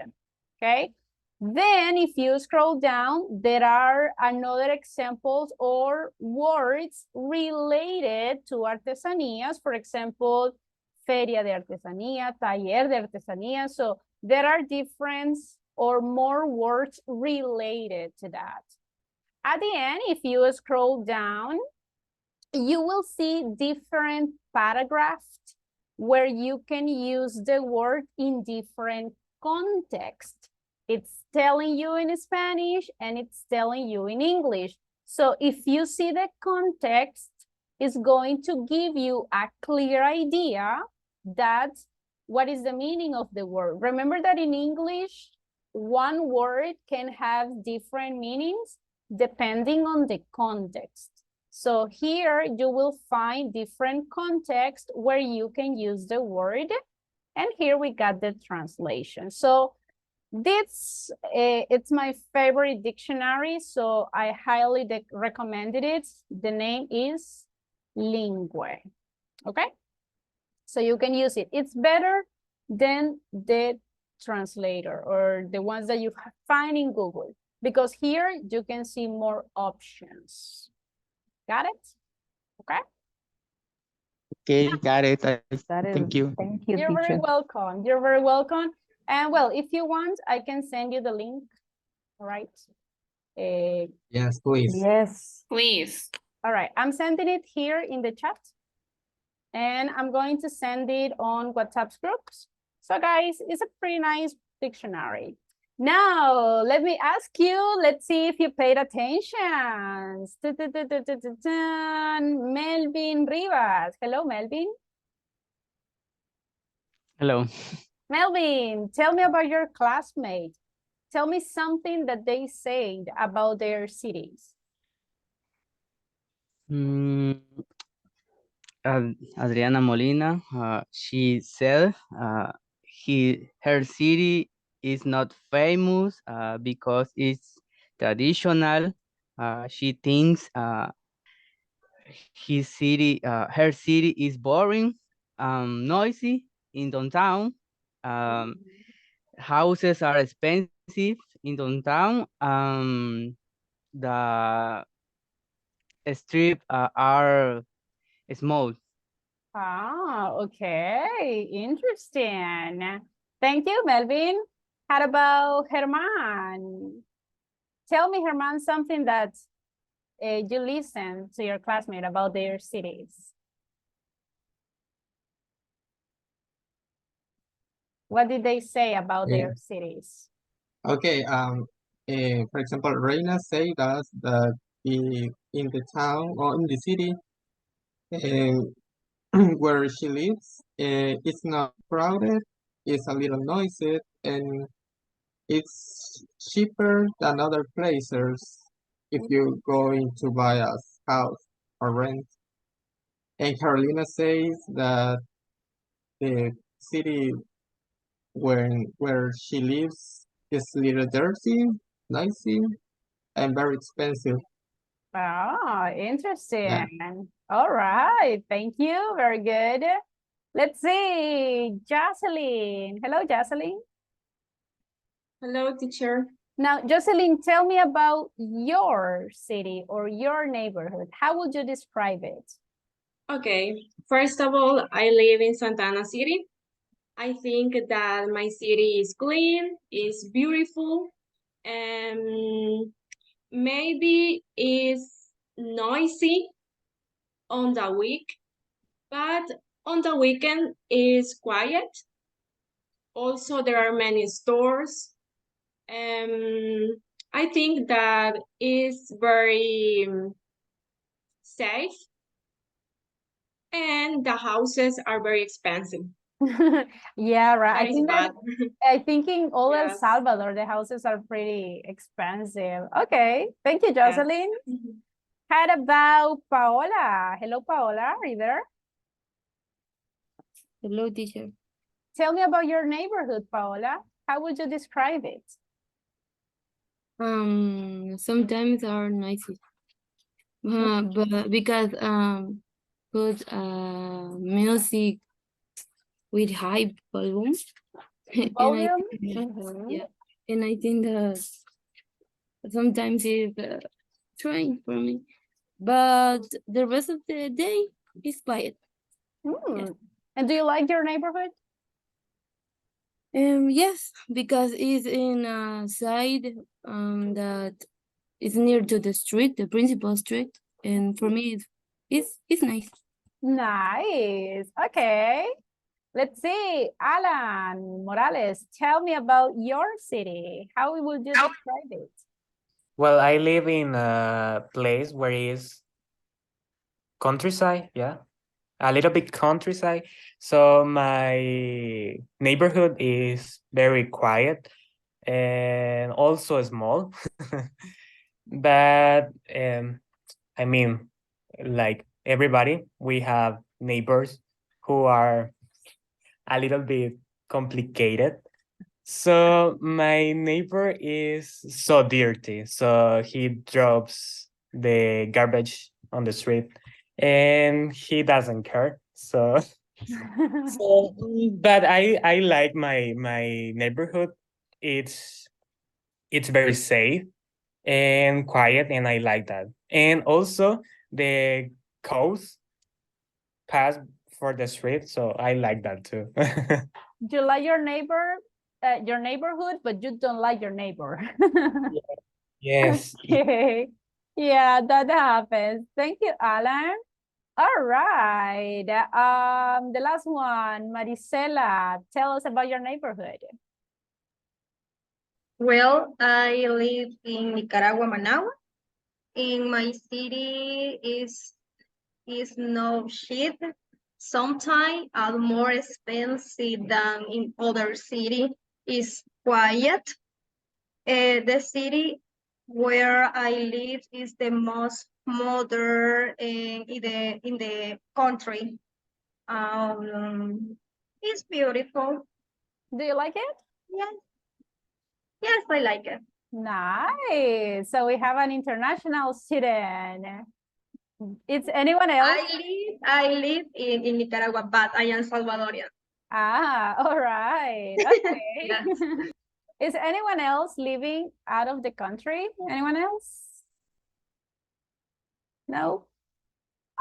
[SPEAKER 1] okay? Then if you scroll down, there are another examples or words related to artesanías. For example, feria de artesanía, taller de artesanía. So there are different or more words related to that. At the end, if you scroll down, you will see different paragraphs where you can use the word in different contexts. It's telling you in Spanish and it's telling you in English. So if you see the context, it's going to give you a clear idea that what is the meaning of the word. Remember that in English, one word can have different meanings depending on the context. So here you will find different contexts where you can use the word. And here we got the translation. So this, it's my favorite dictionary, so I highly recommended it. The name is Lingüe, okay? So you can use it. It's better than the translator or the ones that you find in Google, because here you can see more options. Got it? Okay.
[SPEAKER 18] Okay, got it.
[SPEAKER 9] Thank
[SPEAKER 18] you.
[SPEAKER 9] Thank you,
[SPEAKER 1] You're very
[SPEAKER 9] teacher.
[SPEAKER 1] welcome. You're very welcome. And well, if you want, I can send you the link. All right.
[SPEAKER 8] Yes, please.
[SPEAKER 9] Yes.
[SPEAKER 6] Please.
[SPEAKER 1] All right. I'm sending it here in the chat. And I'm going to send it on WhatsApp groups. So guys, it's a pretty nice dictionary. Now, let me ask you, let's see if you paid attention. Melvin Rivas. Hello, Melvin.
[SPEAKER 18] Hello.
[SPEAKER 1] Melvin, tell me about your classmate. Tell me something that they said about their cities.
[SPEAKER 18] Adriana Molina, she said her city is not famous because it's traditional. She thinks her city is boring, noisy in downtown. Houses are expensive in downtown. The streets are small.
[SPEAKER 1] Ah, okay, interesting. Thank you, Melvin. How about Herman? Tell me, Herman, something that you listen to your classmate about their cities. What did they say about their cities?
[SPEAKER 8] Okay, for example, Reina said us that in the town or in the city where she lives, it's not crowded, it's a little noisy, and it's cheaper than other places if you're going to buy a house or rent. And Carolina says that the city where she lives is a little dirty, noisy, and very expensive.
[SPEAKER 1] Oh, interesting. All right, thank you. Very good. Let's see, Jocelyn. Hello, Jocelyn.
[SPEAKER 20] Hello, teacher.
[SPEAKER 1] Now, Jocelyn, tell me about your city or your neighborhood. How would you describe it?
[SPEAKER 20] Okay, first of all, I live in Santana City. I think that my city is clean, is beautiful, and maybe is noisy on the week, but on the weekend is quiet. Also, there are many stores. I think that is very safe, and the houses are very expensive.
[SPEAKER 1] Yeah, right.
[SPEAKER 20] That is bad.
[SPEAKER 1] I think in all El
[SPEAKER 20] Yes.
[SPEAKER 1] Salvador, the houses are pretty expensive. Okay, thank you, Jocelyn. How about Paola? Hello, Paola, are you there?
[SPEAKER 10] Hello, teacher.
[SPEAKER 1] Tell me about your neighborhood, Paola. How would you describe it?
[SPEAKER 10] Sometimes are noisy. But because put music with high volume. And
[SPEAKER 1] Volume?
[SPEAKER 10] yeah, and I think that sometimes it's trying for me, but the rest of the day is quiet.
[SPEAKER 1] And do you like your neighborhood?
[SPEAKER 10] Yes, because it's in a side that is near to the street, the principal street, and for me it's nice.
[SPEAKER 1] Nice. Okay. Let's see. Alan Morales, tell me about your city. How would you describe it?
[SPEAKER 21] Well, I live in a place where is countryside, yeah, a little bit countryside. So my neighborhood is very quiet and also small. But I mean, like everybody, we have neighbors who are a little bit complicated. So my neighbor is so dirty. So he drops the garbage on the street and he doesn't care. So, but I like my neighborhood. It's very safe and quiet, and I like that. And also the cows pass for the street, so I like that too.
[SPEAKER 1] You like your neighborhood, but you don't like your neighbor.
[SPEAKER 21] Yes.
[SPEAKER 1] Okay. Yeah, that happens. Thank you, Alan. All right. The last one, Marisela, tell us about your neighborhood.
[SPEAKER 2] Well, I live in Nicaragua, Managua. In my city is no shit. Sometimes are more expensive than in other city. Is quiet. The city where I live is the most modern in the country. It's beautiful.
[SPEAKER 1] Do you like it?
[SPEAKER 2] Yes. Yes, I like it.
[SPEAKER 1] Nice. So we have an international student. Is anyone else?
[SPEAKER 2] I live in Nicaragua, but I am Salvadorian.
[SPEAKER 1] Ah, all right. Okay.
[SPEAKER 2] Yes.
[SPEAKER 1] Is anyone else living out of the country? Anyone else? No?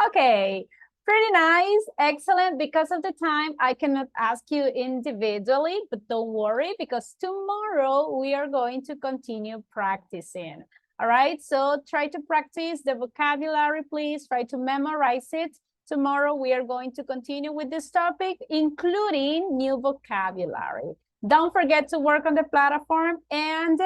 [SPEAKER 1] Okay. Pretty nice. Excellent. Because of the time, I cannot ask you individually, but don't worry because tomorrow we are going to continue practicing. All right. So try to practice the vocabulary, please. Try to memorize it. Tomorrow we are going to continue with this topic, including new vocabulary. Don't forget to work on the platform, and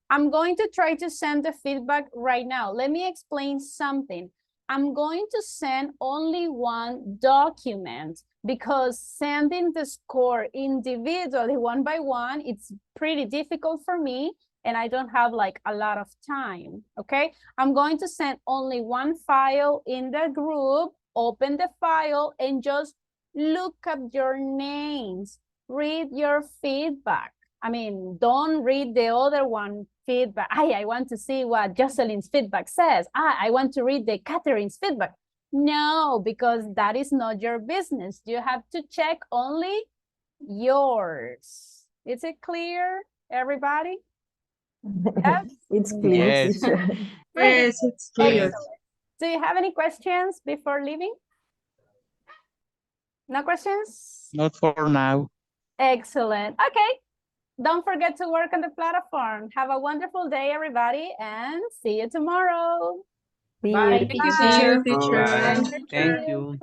[SPEAKER 1] I'm going to try to send the feedback right now. Let me explain something. I'm going to send only one document because sending the score individually one by one, it's pretty difficult for me and I don't have like a lot of time, okay? I'm going to send only one file in the group, open the file and just look at your names, read your feedback. I mean, don't read the other one feedback. I want to see what Jocelyn's feedback says. I want to read the Catherine's feedback. No, because that is not your business. You have to check only yours. Is it clear, everybody? Yes?
[SPEAKER 9] It's clear.
[SPEAKER 18] Yes.
[SPEAKER 9] teacher.
[SPEAKER 17] Yes, it's clear.
[SPEAKER 1] Excellent. Do you have any questions before leaving? No questions?
[SPEAKER 18] Not for now.
[SPEAKER 1] Excellent. Okay. Don't forget to work on the platform. Have a wonderful day, everybody, and see you tomorrow.
[SPEAKER 17] Bye. Thank you, teacher.
[SPEAKER 8] Bye.
[SPEAKER 18] Thank you.